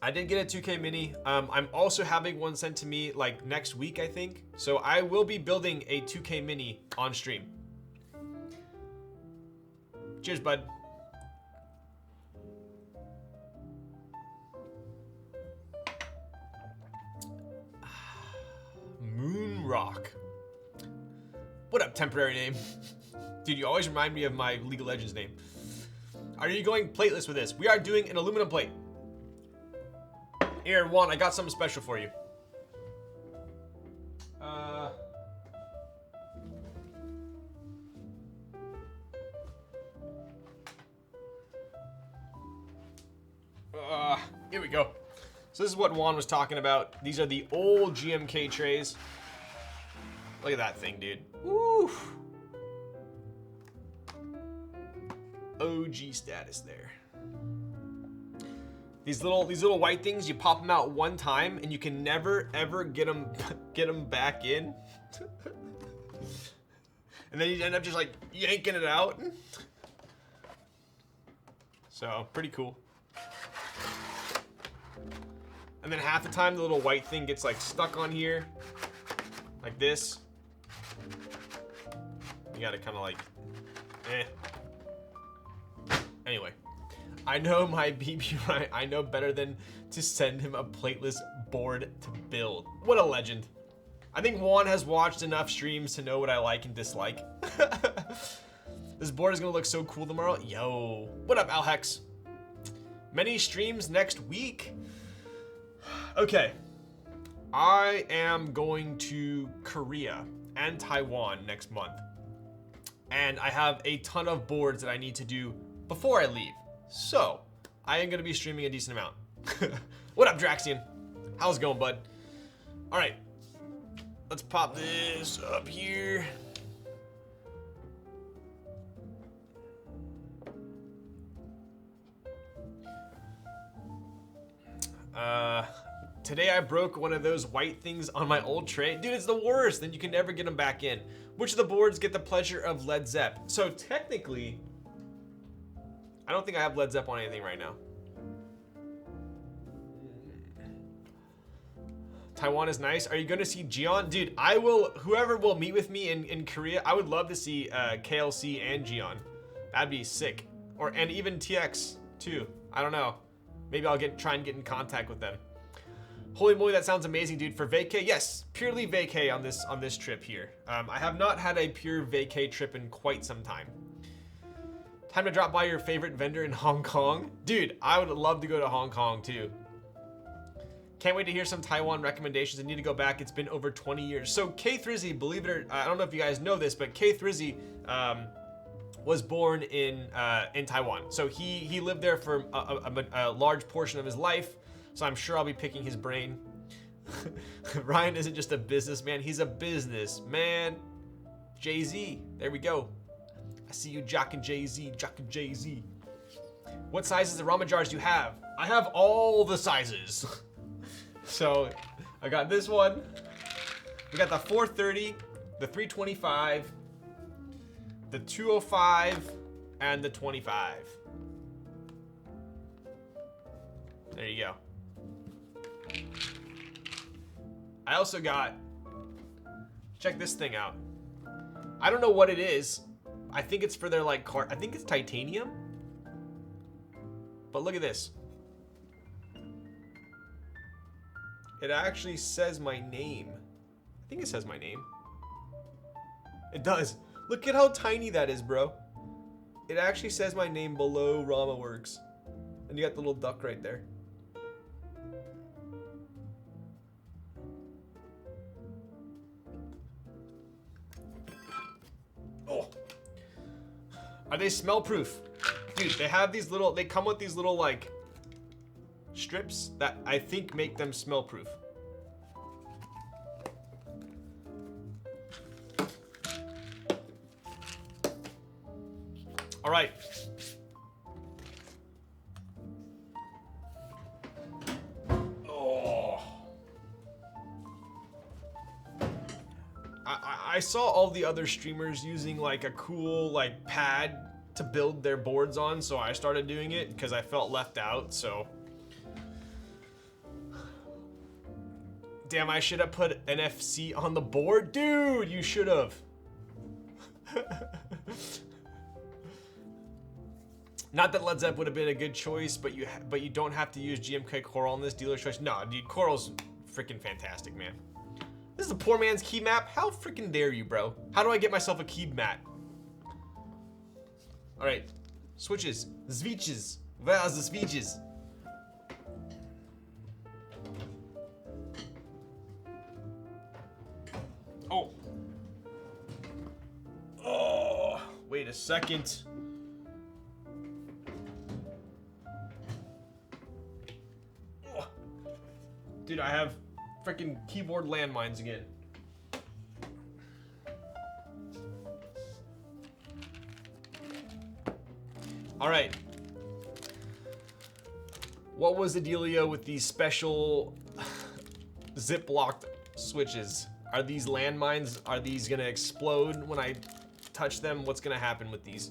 I did get a 2K mini. I'm also having one sent to me like next week, I think. So I will be building a 2K mini on stream. Cheers, bud. Moon Rock. What up, temporary name? Dude, you always remind me of my League of Legends name. Are you going plateless with this? We are doing an aluminum plate. Here, Juan, I got something special for you. Here we go. So this is what Juan was talking about. These are the old GMK trays. Look at that thing, dude. Woo! OG status there. These little white things, you pop them out one time and you can never ever get them back in. And then you end up just like yanking it out. So, pretty cool. And then half the time the little white thing gets like stuck on here. Like this. You gotta kind of like, Anyway, I know my BB right. I know better than to send him a plateless board to build. What a legend. I think Juan has watched enough streams to know what I like and dislike. This board is gonna look so cool tomorrow. Yo, what up, Alhex? Many streams next week. Okay, I am going to Korea and Taiwan next month. And I have a ton of boards that I need to do before I leave. So, I am gonna be streaming a decent amount. What up, Draxian? How's it going, bud? All right, let's pop this up here. Today I broke one of those white things on my old tray. Dude, it's the worst. Then you can never get them back in. Which of the boards get the pleasure of Led Zepp? So technically, I don't think I have Led Zepp on anything right now. Taiwan is nice. Are you going to see Gion? Dude, I will, whoever will meet with me in Korea, I would love to see KLC and Gion. That'd be sick. And even TX too. I don't know. Maybe I'll try and get in contact with them. Holy moly, that sounds amazing, dude. For vacay, yes, purely vacay on this trip here. I have not had a pure vacay trip in quite some time. Time to drop by your favorite vendor in Hong Kong. Dude, I would love to go to Hong Kong too. Can't wait to hear some Taiwan recommendations. I need to go back. It's been over 20 years. So K Thrizzy, believe it or I don't know if you guys know this, but K Thrizzy was born in Taiwan. So he lived there for a large portion of his life. So I'm sure I'll be picking his brain. Ryan isn't just a businessman, he's a businessman. Jay-Z, there we go. I see you jocking Jay-Z, jocking Jay-Z. What sizes of ramen jars do you have? I have all the sizes. So I got this one. We got the 430, the 325, the 205, and the 25. There you go. I also got, check this thing out. I don't know what it is. I think it's for their like car. I think it's titanium. But look at this. It actually says my name. I think it says my name. It does. Look at how tiny that is, bro. It actually says my name below Rama Works. And you got the little duck right there. Oh. Are they smell proof? Dude, they have these little, they come with these little like strips that I think make them smell proof. All right. Oh. I saw all the other streamers using like a cool like pad to build their boards on, so I started doing it because I felt left out. So damn, I should have put NFC on the board, dude. You should have. Not that Led Zepp would have been a good choice, but you don't have to use GMK Coral on this dealer's choice. No, dude, Coral's freaking fantastic, man. This is a poor man's key map. How freaking dare you, bro? How do I get myself a key map? All right, switches, switches. Where are the switches? Oh. Oh, wait a second. Oh. Dude, I have freaking keyboard landmines again. All right. What was the dealio with these special zip-locked switches? Are these landmines? Are these gonna explode when I touch them? What's gonna happen with these?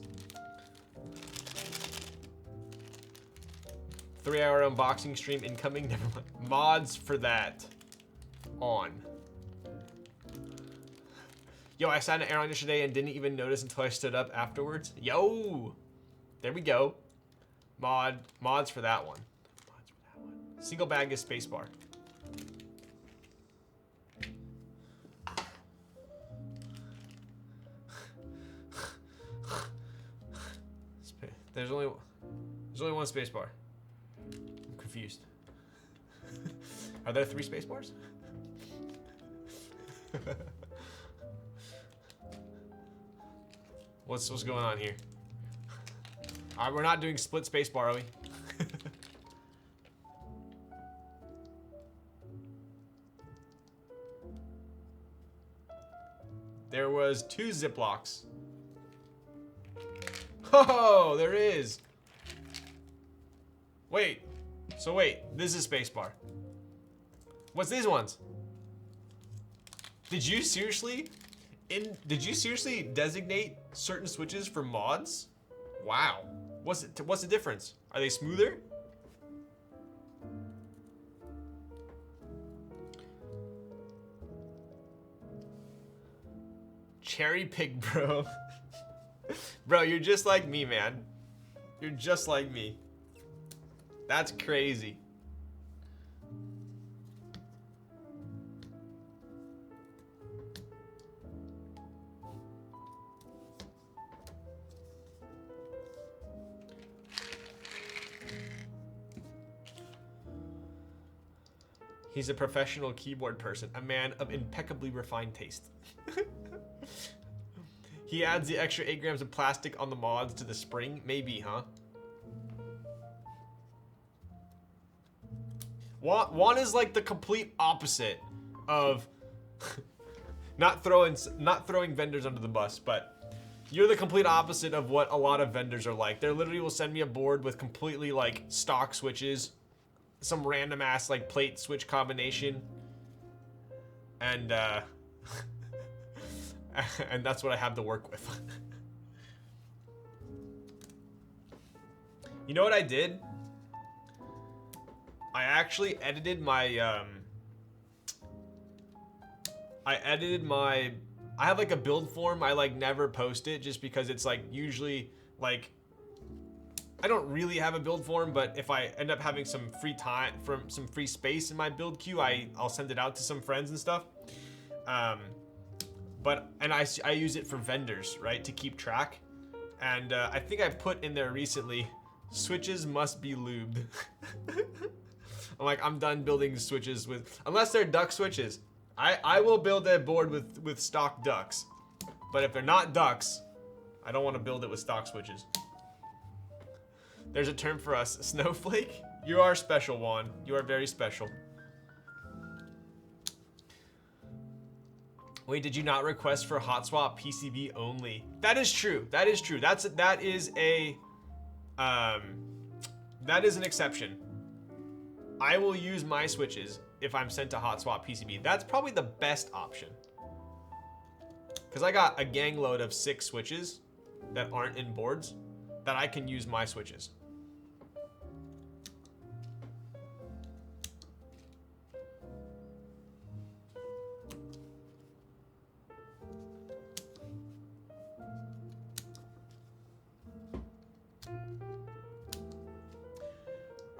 3-hour unboxing stream incoming. Never mind. Mods for that on. Yo, I sat in an airline yesterday and didn't even notice until I stood up afterwards. Yo, there we go. Mods for that one. Mods for that one. Single bag is spacebar. There's only one spacebar. I'm confused. Are there 3 spacebars? What's going on here? We're not doing split spacebar, are we? There was 2 Ziplocs. Oh, there is. Wait. So wait, this is spacebar. What's these ones? Did you seriously designate certain switches for mods? Wow. What's the difference? Are they smoother? Cherry pig, bro. Bro, you're just like me, man. You're just like me. That's crazy. He's a professional keyboard person, a man of impeccably refined taste. He adds the extra 8 grams of plastic on the mods to the spring? Maybe, huh? Juan is like the complete opposite of not throwing vendors under the bus, but you're the complete opposite of what a lot of vendors are like. They literally will send me a board with completely like stock switches, some random ass like plate switch combination, and and that's what I have to work with. You know what I did? I actually edited my I have like a build form. I like never post it just because it's like usually like I don't really have a build form, but if I end up having some free time from some free space in my build queue, I'll send it out to some friends and stuff. But I use it for vendors, right, to keep track. And I think I put in there recently, switches must be lubed. I'm like, I'm done building switches with, unless they're duck switches. I will build a board with stock ducks. But if they're not ducks, I don't want to build it with stock switches. There's a term for us, snowflake. You are special, Juan. You are very special. Wait, did you not request for hot swap PCB only? That is true. That is true. That is an exception. I will use my switches if I'm sent to hot swap PCB. That's probably the best option. Because I got a gang load of 6 switches that aren't in boards that I can use my switches.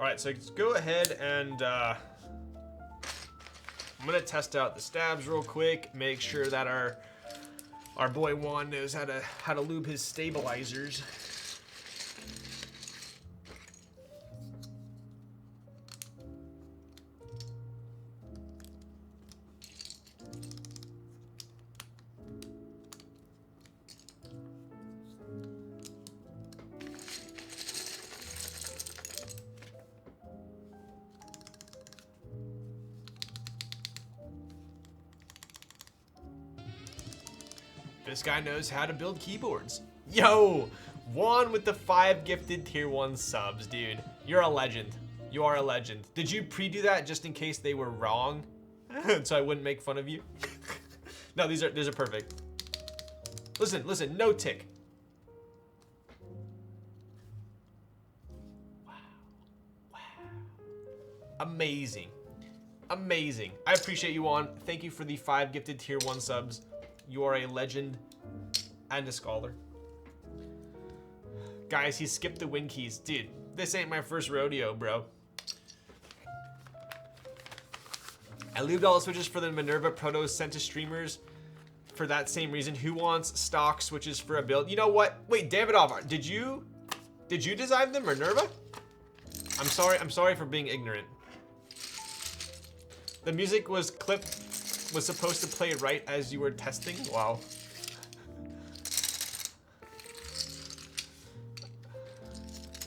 All right, so let's go ahead and I'm gonna test out the stabs real quick. Make sure that our boy Juan knows how to lube his stabilizers. This guy knows how to build keyboards. Yo, Juan with the 5 gifted tier 1 subs, dude. You're a legend. You are a legend. Did you pre-do that just in case they were wrong? So I wouldn't make fun of you? No, these are perfect. Listen, no tick. Wow. Amazing. Amazing. I appreciate you, Juan. Thank you for the 5 gifted tier 1 subs. You are a legend and a scholar. Guys, he skipped the win keys. Dude, this ain't my first rodeo, bro. I lubed all the switches for the Minerva Protos sent to streamers for that same reason. Who wants stock switches for a build? You know what? Wait, Davidov, did you design them, Minerva? I'm sorry for being ignorant. The music was supposed to play right as you were testing? Wow.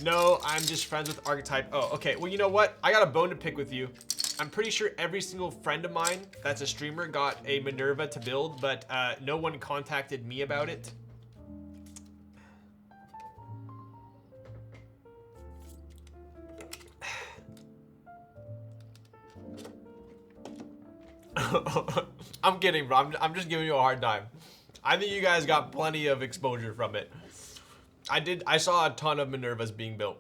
No, I'm just friends with Archetype. Oh, okay. Well, you know what? I got a bone to pick with you. I'm pretty sure every single friend of mine that's a streamer got a Minerva to build, but no one contacted me about it. I'm kidding, bro. I'm just giving you a hard time. I think you guys got plenty of exposure from it. I saw a ton of Minervas being built.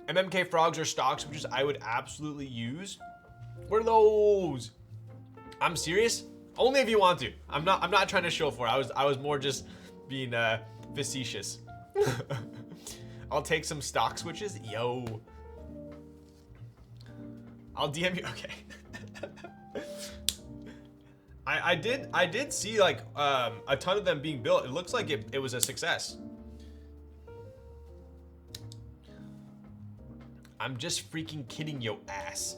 MMK frogs are stocks, which is I would absolutely use. What are those? I'm serious. Only if you want to. I'm not trying to show for it. I was more just being facetious. I'll take some stock switches. Yo. I'll DM you. Okay. I did see like a ton of them being built. It looks like it was a success. I'm just freaking kidding, yo ass.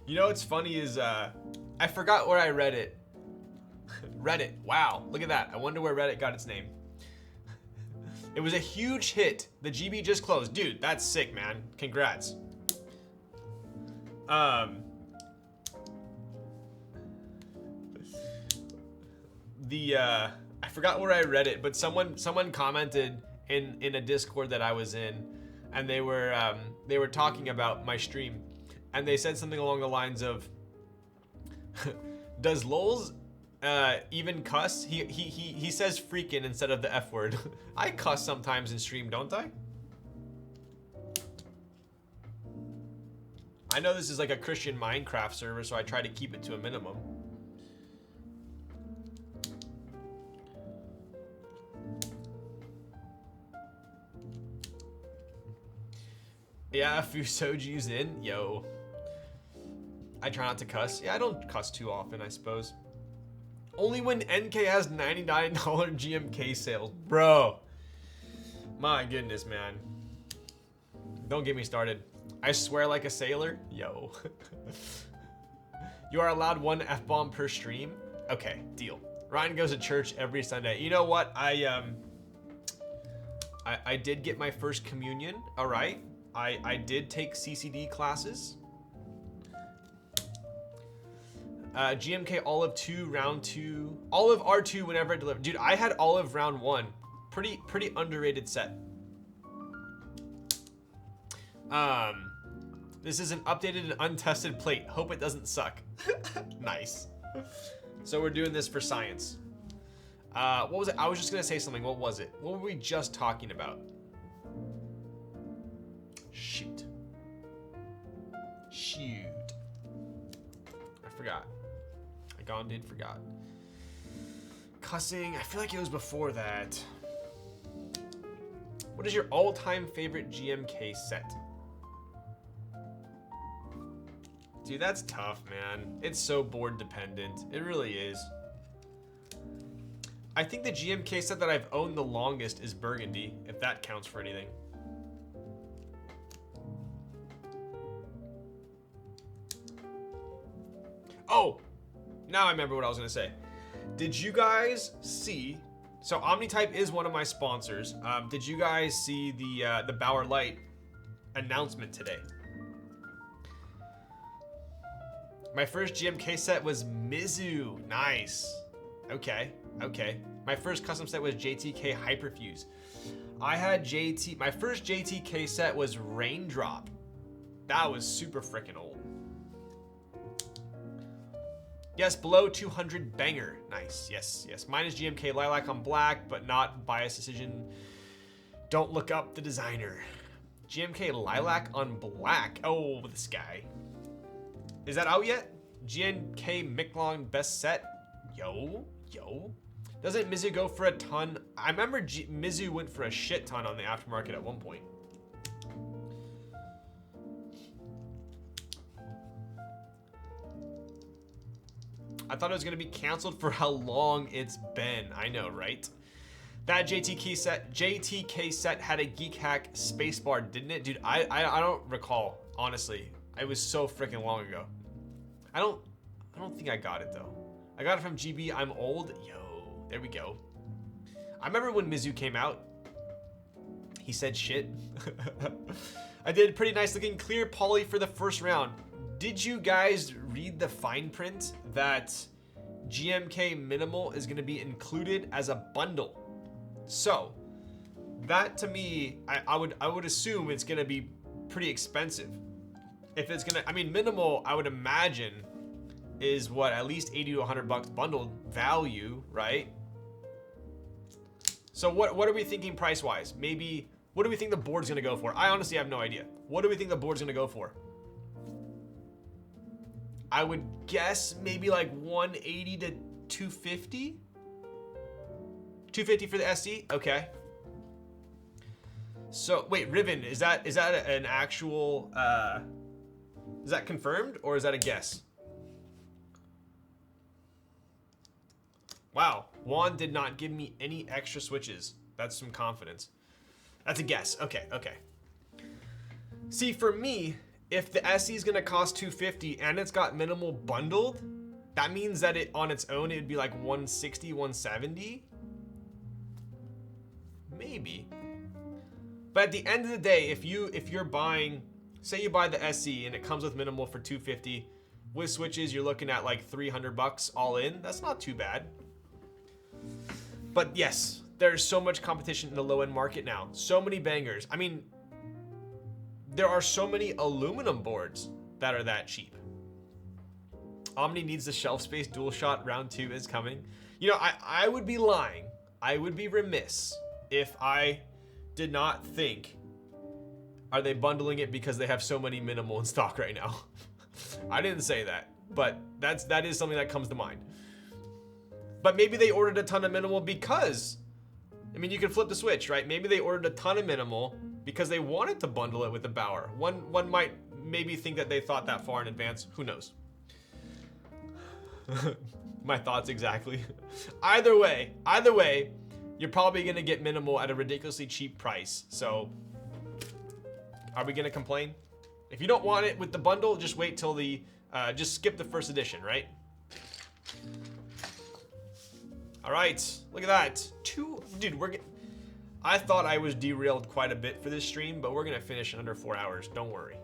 You know what's funny is I forgot where I read it. Reddit. Wow, look at that. I wonder where Reddit got its name. It was a huge hit. The GB just closed. Dude, that's sick, man. Congrats. I forgot where I read it, but someone commented in a Discord that I was in, and they were talking about my stream, and they said something along the lines of, does Lols even cuss? He says freaking instead of the F word. I cuss sometimes in stream, don't I? I know this is like a Christian Minecraft server, so I try to keep it to a minimum. Yeah, a few soju's in, yo. I try not to cuss. Yeah, I don't cuss too often, I suppose. Only when NK has $99 GMK sales. Bro. My goodness, man. Don't get me started. I swear like a sailor. Yo. You are allowed 1 F-bomb per stream? Okay, deal. Ryan goes to church every Sunday. You know what? I did get my first communion, all right? I did take CCD classes. GMK Olive 2, round 2. Olive R2 whenever I deliver. Dude, I had Olive round 1. Pretty underrated set. This is an updated and untested plate. Hope it doesn't suck. Nice. So we're doing this for science. What was it? I was just gonna say something. What was it? What were we just talking about? Shoot. I forgot. I gone did forgot. Cussing. I feel like it was before that. What is your all-time favorite GMK set? Dude, that's tough, man. It's so board dependent. It really is. I think the GMK set that I've owned the longest is Burgundy, if that counts for anything. Oh, now I remember what I was gonna say. Did you guys see? So Omnitype is one of my sponsors. Did you guys see the Bauer Light announcement today? My first GMK set was Mizu. Nice. Okay. My first custom set was JTK Hyperfuse. I had my first JTK set was Raindrop. That was super freaking old. Yes, below 200 banger. Nice. Yes. Mine is GMK Lilac on black, but not bias decision. Don't look up the designer. GMK Lilac on black. Oh, this guy. Is that out yet? GMK Miclon best set. Yo. Doesn't Mizu go for a ton? I remember Mizu went for a shit ton on the aftermarket at one point. I thought it was gonna be canceled for how long it's been. I know, right? That JTK set had a Geek Hack spacebar, didn't it? Dude, I don't recall, honestly. It was so freaking long ago. I don't think I got it though. I got it from GB. I'm old. Yo, there we go. I remember when Mizu came out. He said shit. I did pretty nice looking clear poly for the first round. Did you guys read the fine print that GMK Minimal is going to be included as a bundle? So that to me, I would assume it's going to be pretty expensive. If it's going to, I mean, Minimal, I would imagine is what, at least 80 to 100 bucks bundled value, right? So what are we thinking price wise? Maybe, what do we think the board's going to go for? I honestly have no idea. What do we think the board's going to go for? I would guess maybe like 180 to 250. 250 for the SE? Okay. So wait, Riven, is that an actual is that confirmed or is that a guess? Wow, Juan did not give me any extra switches. That's some confidence. That's a guess. Okay. See, for me, if the SE is gonna cost 250 and it's got Minimal bundled, that means that it on its own it'd be like 160, 170. Maybe. But at the end of the day, if you're buying, say you buy the SE and it comes with Minimal for 250, with switches you're looking at like 300 bucks all in. That's not too bad. But yes, there's so much competition in the low end market now. So many bangers. I mean, there are so many aluminum boards that are that cheap. Omni needs the shelf space. Dual shot round 2 is coming. You know, I would be lying. I would be remiss if I did not think, are they bundling it because they have so many Minimal in stock right now? I didn't say that, but that is something that comes to mind. But maybe they ordered a ton of Minimal because, I mean, you can flip the switch, right? Maybe they ordered a ton of Minimal because they wanted to bundle it with the Bauer. One might maybe think that they thought that far in advance. Who knows? My thoughts exactly. Either way, you're probably gonna get Minimal at a ridiculously cheap price. So, are we gonna complain? If you don't want it with the bundle, just wait till just skip the first edition, right? All right, look at that. Dude, I thought I was derailed quite a bit for this stream, but we're gonna finish in under 4 hours, don't worry.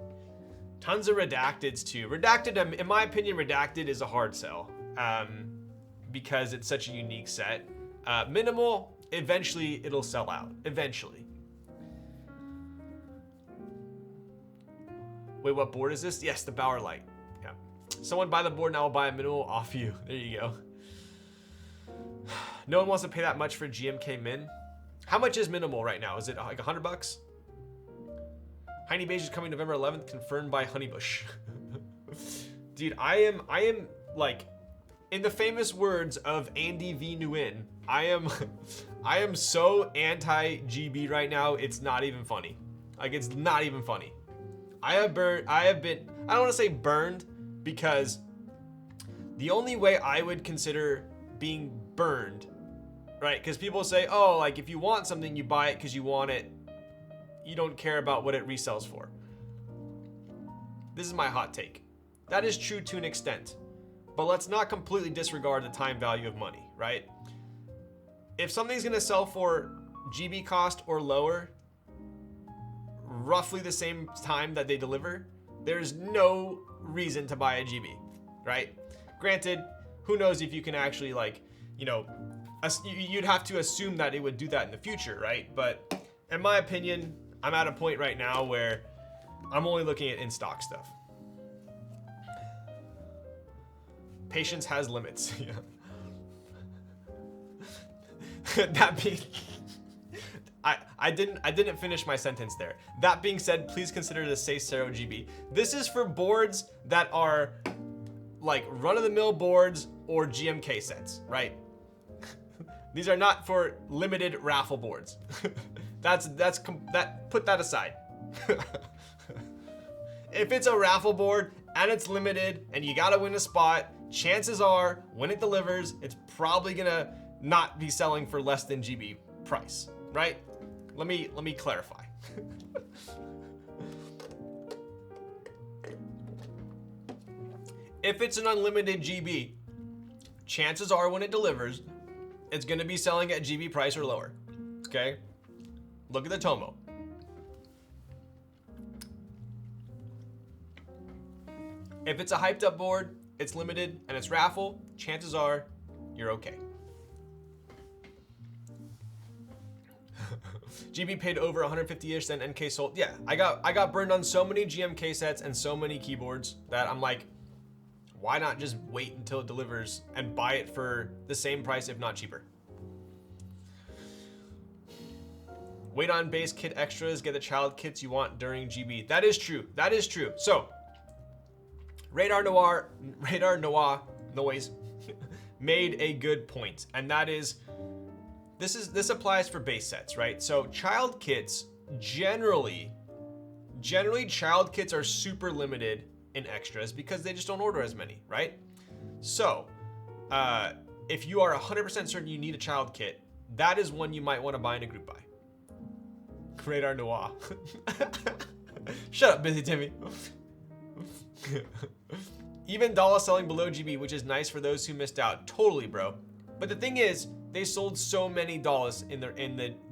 Tons of Redacteds too. Redacted, in my opinion, Redacted is a hard sell because it's such a unique set. Minimal, eventually it'll sell out, eventually. Wait, what board is this? Yes, the Bauer Light. Yeah. Someone buy the board and I will buy a minimal off you. There you go. No one wants to pay that much for GMK Min. How much is minimal right now? Is it like $100? Heiny Beige is coming November 11th, confirmed by Honeybush. Dude, I am like, in the famous words of Andy V. Nguyen, I am so anti-GB right now, it's not even funny. Like, it's not even funny. I have been, I don't want to say burned, because the only way I would consider being burned, right? Because people say, oh, like if you want something, you buy it because you want it. You don't care about what it resells for. This is my hot take. That is true to an extent, but let's not completely disregard the time value of money, right? If something's gonna sell for GB cost or lower, roughly the same time that they deliver, there's no reason to buy a GB, right? Granted, who knows if you can actually, like, you know, you'd have to assume that it would do that in the future, right? But in my opinion, I'm at a point right now where I'm only looking at in-stock stuff. Patience has limits. Yeah. That being, I didn't finish my sentence there. That being said, please consider the Seisero GB. This is for boards that are like run-of-the-mill boards or GMK sets, right? These are not for limited raffle boards. Put that aside. If it's a raffle board and it's limited and you gotta win a spot, chances are when it delivers, it's probably gonna not be selling for less than GB price, right? Let me clarify. If it's an unlimited GB, chances are when it delivers, it's gonna be selling at GB price or lower, okay? Look at the Tomo. If it's a hyped up board, it's limited, and it's raffle, chances are you're okay. GB paid over 150-ish, then NK sold. Yeah, I got burned on so many GMK sets and so many keyboards that I'm like, why not just wait until it delivers and buy it for the same price, if not cheaper? Wait on base kit extras, get the child kits you want during GB. That is true. That is true. So, Radar Noir Noise made a good point, and that is, this applies for base sets, right? So child kits, generally child kits are super limited in extras because they just don't order as many, right? So, if you are 100% certain you need a child kit, that is one you might want to buy in a group buy. Radar Noir. Shut up, Busy Timmy. Even Dollar selling below GB, which is nice for those who missed out. Totally, bro. But the thing is, they sold so many dollars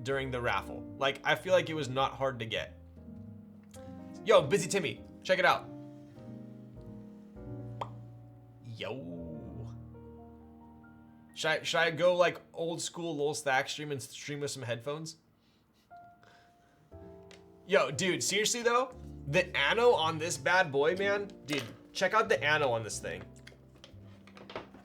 during the raffle. Like, I feel like it was not hard to get. Yo, Busy Timmy, check it out. Yo. Should I go like old school Lol Stack stream and stream with some headphones? Yo, dude, seriously though, the ano on this bad boy, man, dude, check out the ano on this thing.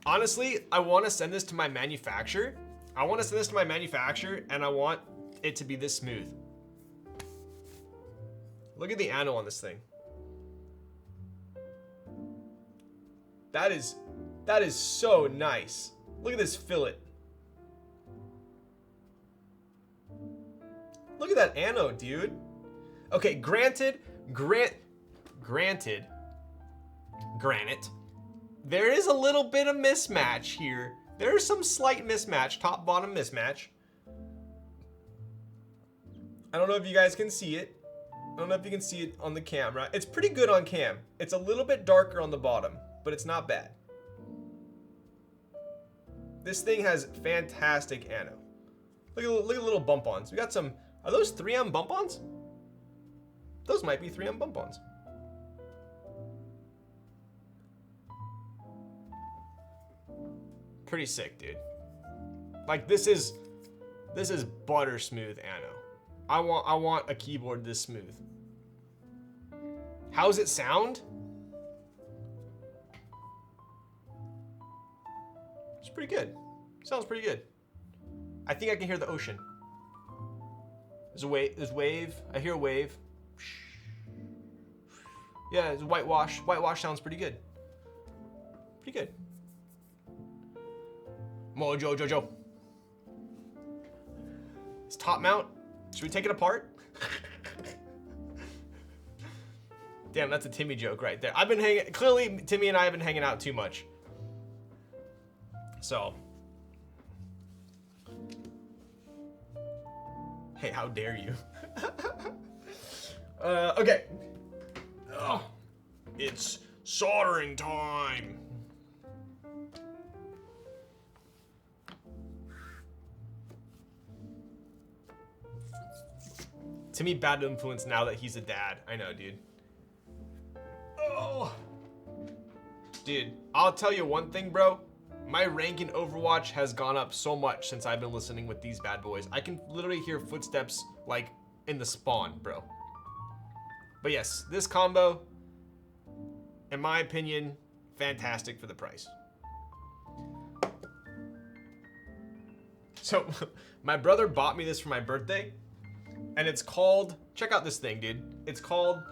Honestly, I want to send this to my manufacturer. And I want it to be this smooth. Look at the ano on this thing. That is so nice. Look at this fillet. Look at that ano, dude. Okay, granted, there is a little bit of mismatch here. There is some slight mismatch, top bottom mismatch. I don't know if you guys can see it. I don't know if you can see it on the camera. It's pretty good on cam. It's a little bit darker on the bottom, but it's not bad. This thing has fantastic ano. Look at the little bump-ons. We got some, are those 3M bump-ons? Those might be 3M bump-ons. Pretty sick, dude. Like, this is butter smooth ano. I want a keyboard this smooth. How's it sound? pretty good. Sounds pretty good. I think I can hear the ocean. There's a wave. There's wave. I hear a wave. Yeah, it's whitewash. Whitewash sounds pretty good. Pretty good. Mojo Jojo. It's top mount. Should we take it apart? Damn, that's a Timmy joke right there. I've been hanging. Clearly, Timmy and I have been hanging out too much. So. Hey, how dare you? Okay. Oh, it's soldering time. Timmy bad influence now that he's a dad. I know, dude. Oh. Dude, I'll tell you one thing, bro. My rank in Overwatch has gone up so much since I've been listening with these bad boys. I can literally hear footsteps like in the spawn, bro. But yes, this combo, in my opinion, fantastic for the price. So, my brother bought me this for my birthday, and it's called, check out this thing, dude. It's called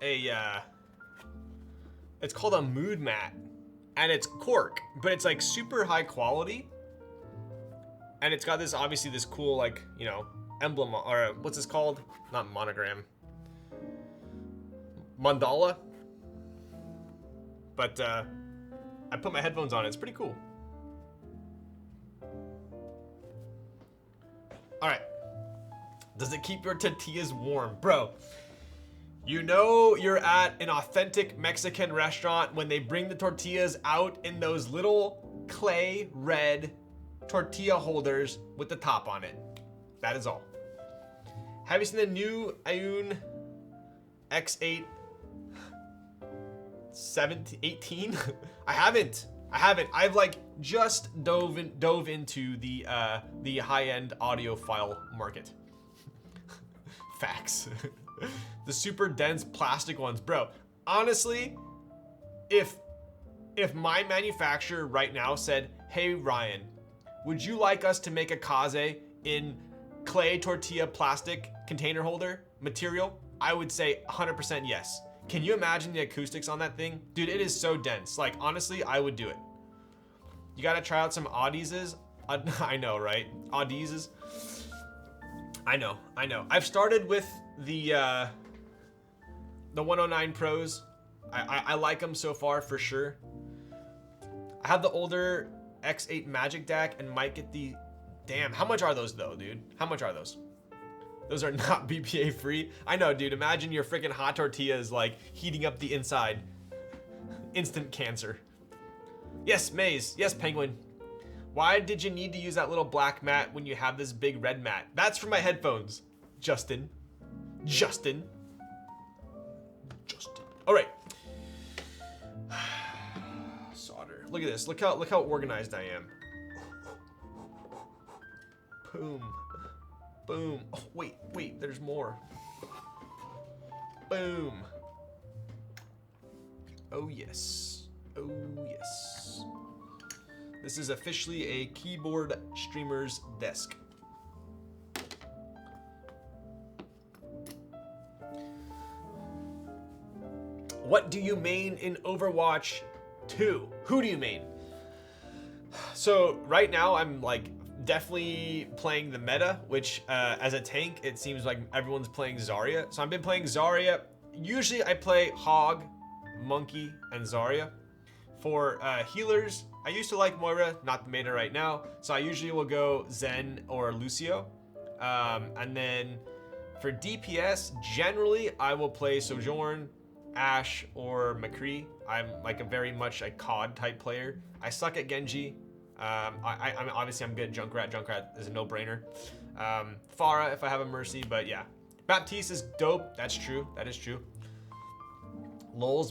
a mood mat, and it's cork, but it's like super high quality, and it's got this, obviously this cool, like, you know, emblem, or what's this called? Not monogram. Mandala. But I put my headphones on. It's pretty cool. All right. Does it keep your tortillas warm? Bro, you know you're at an authentic Mexican restaurant when they bring the tortillas out in those little clay red tortilla holders with the top on it. That is all. Have you seen the new Ayun X8 18? I haven't. I've like just dove into the high-end audiophile market. Facts. The super dense plastic ones, bro. Honestly, if my manufacturer right now said, "Hey Ryan, would you like us to make a kaze in clay tortilla plastic container holder material?" I would say 100% yes. Can you imagine the acoustics on that thing? Dude, it is so dense. Like, honestly, I would do it. You gotta try out some Audieses. I know, right? Audieses. I know. I've started with the 109 Pros. I like them so far for sure. I have the older X8 Magic DAC and might get the... Damn, how much are those though, dude? How much are those? Those are not BPA free. I know, dude. Imagine your freaking hot tortillas like heating up the inside. Instant cancer. Yes, Maze. Yes, Penguin. Why did you need to use that little black mat when you have this big red mat? That's for my headphones. Justin. All right. Solder. Look at this. Look how organized I am. Boom. Boom. Oh, wait, there's more. Boom. Oh, yes. Oh, yes. This is officially a keyboard streamer's desk. What do you main in Overwatch 2? Who do you main? So right now I'm like definitely playing the meta, which as a tank, it seems like everyone's playing Zarya. So I've been playing Zarya. Usually I play Hog, Monkey, and Zarya. For healers, I used to like Moira, not the meta right now. So I usually will go Zen or Lucio. And then for DPS, generally I will play Sojourn, Ashe, or McCree. I'm like a very much a COD type player. I suck at Genji. I'm obviously I'm good at Junkrat. Junkrat is a no-brainer. Pharah if I have a Mercy, but yeah. Baptiste is dope. That's true. That is true. Lol's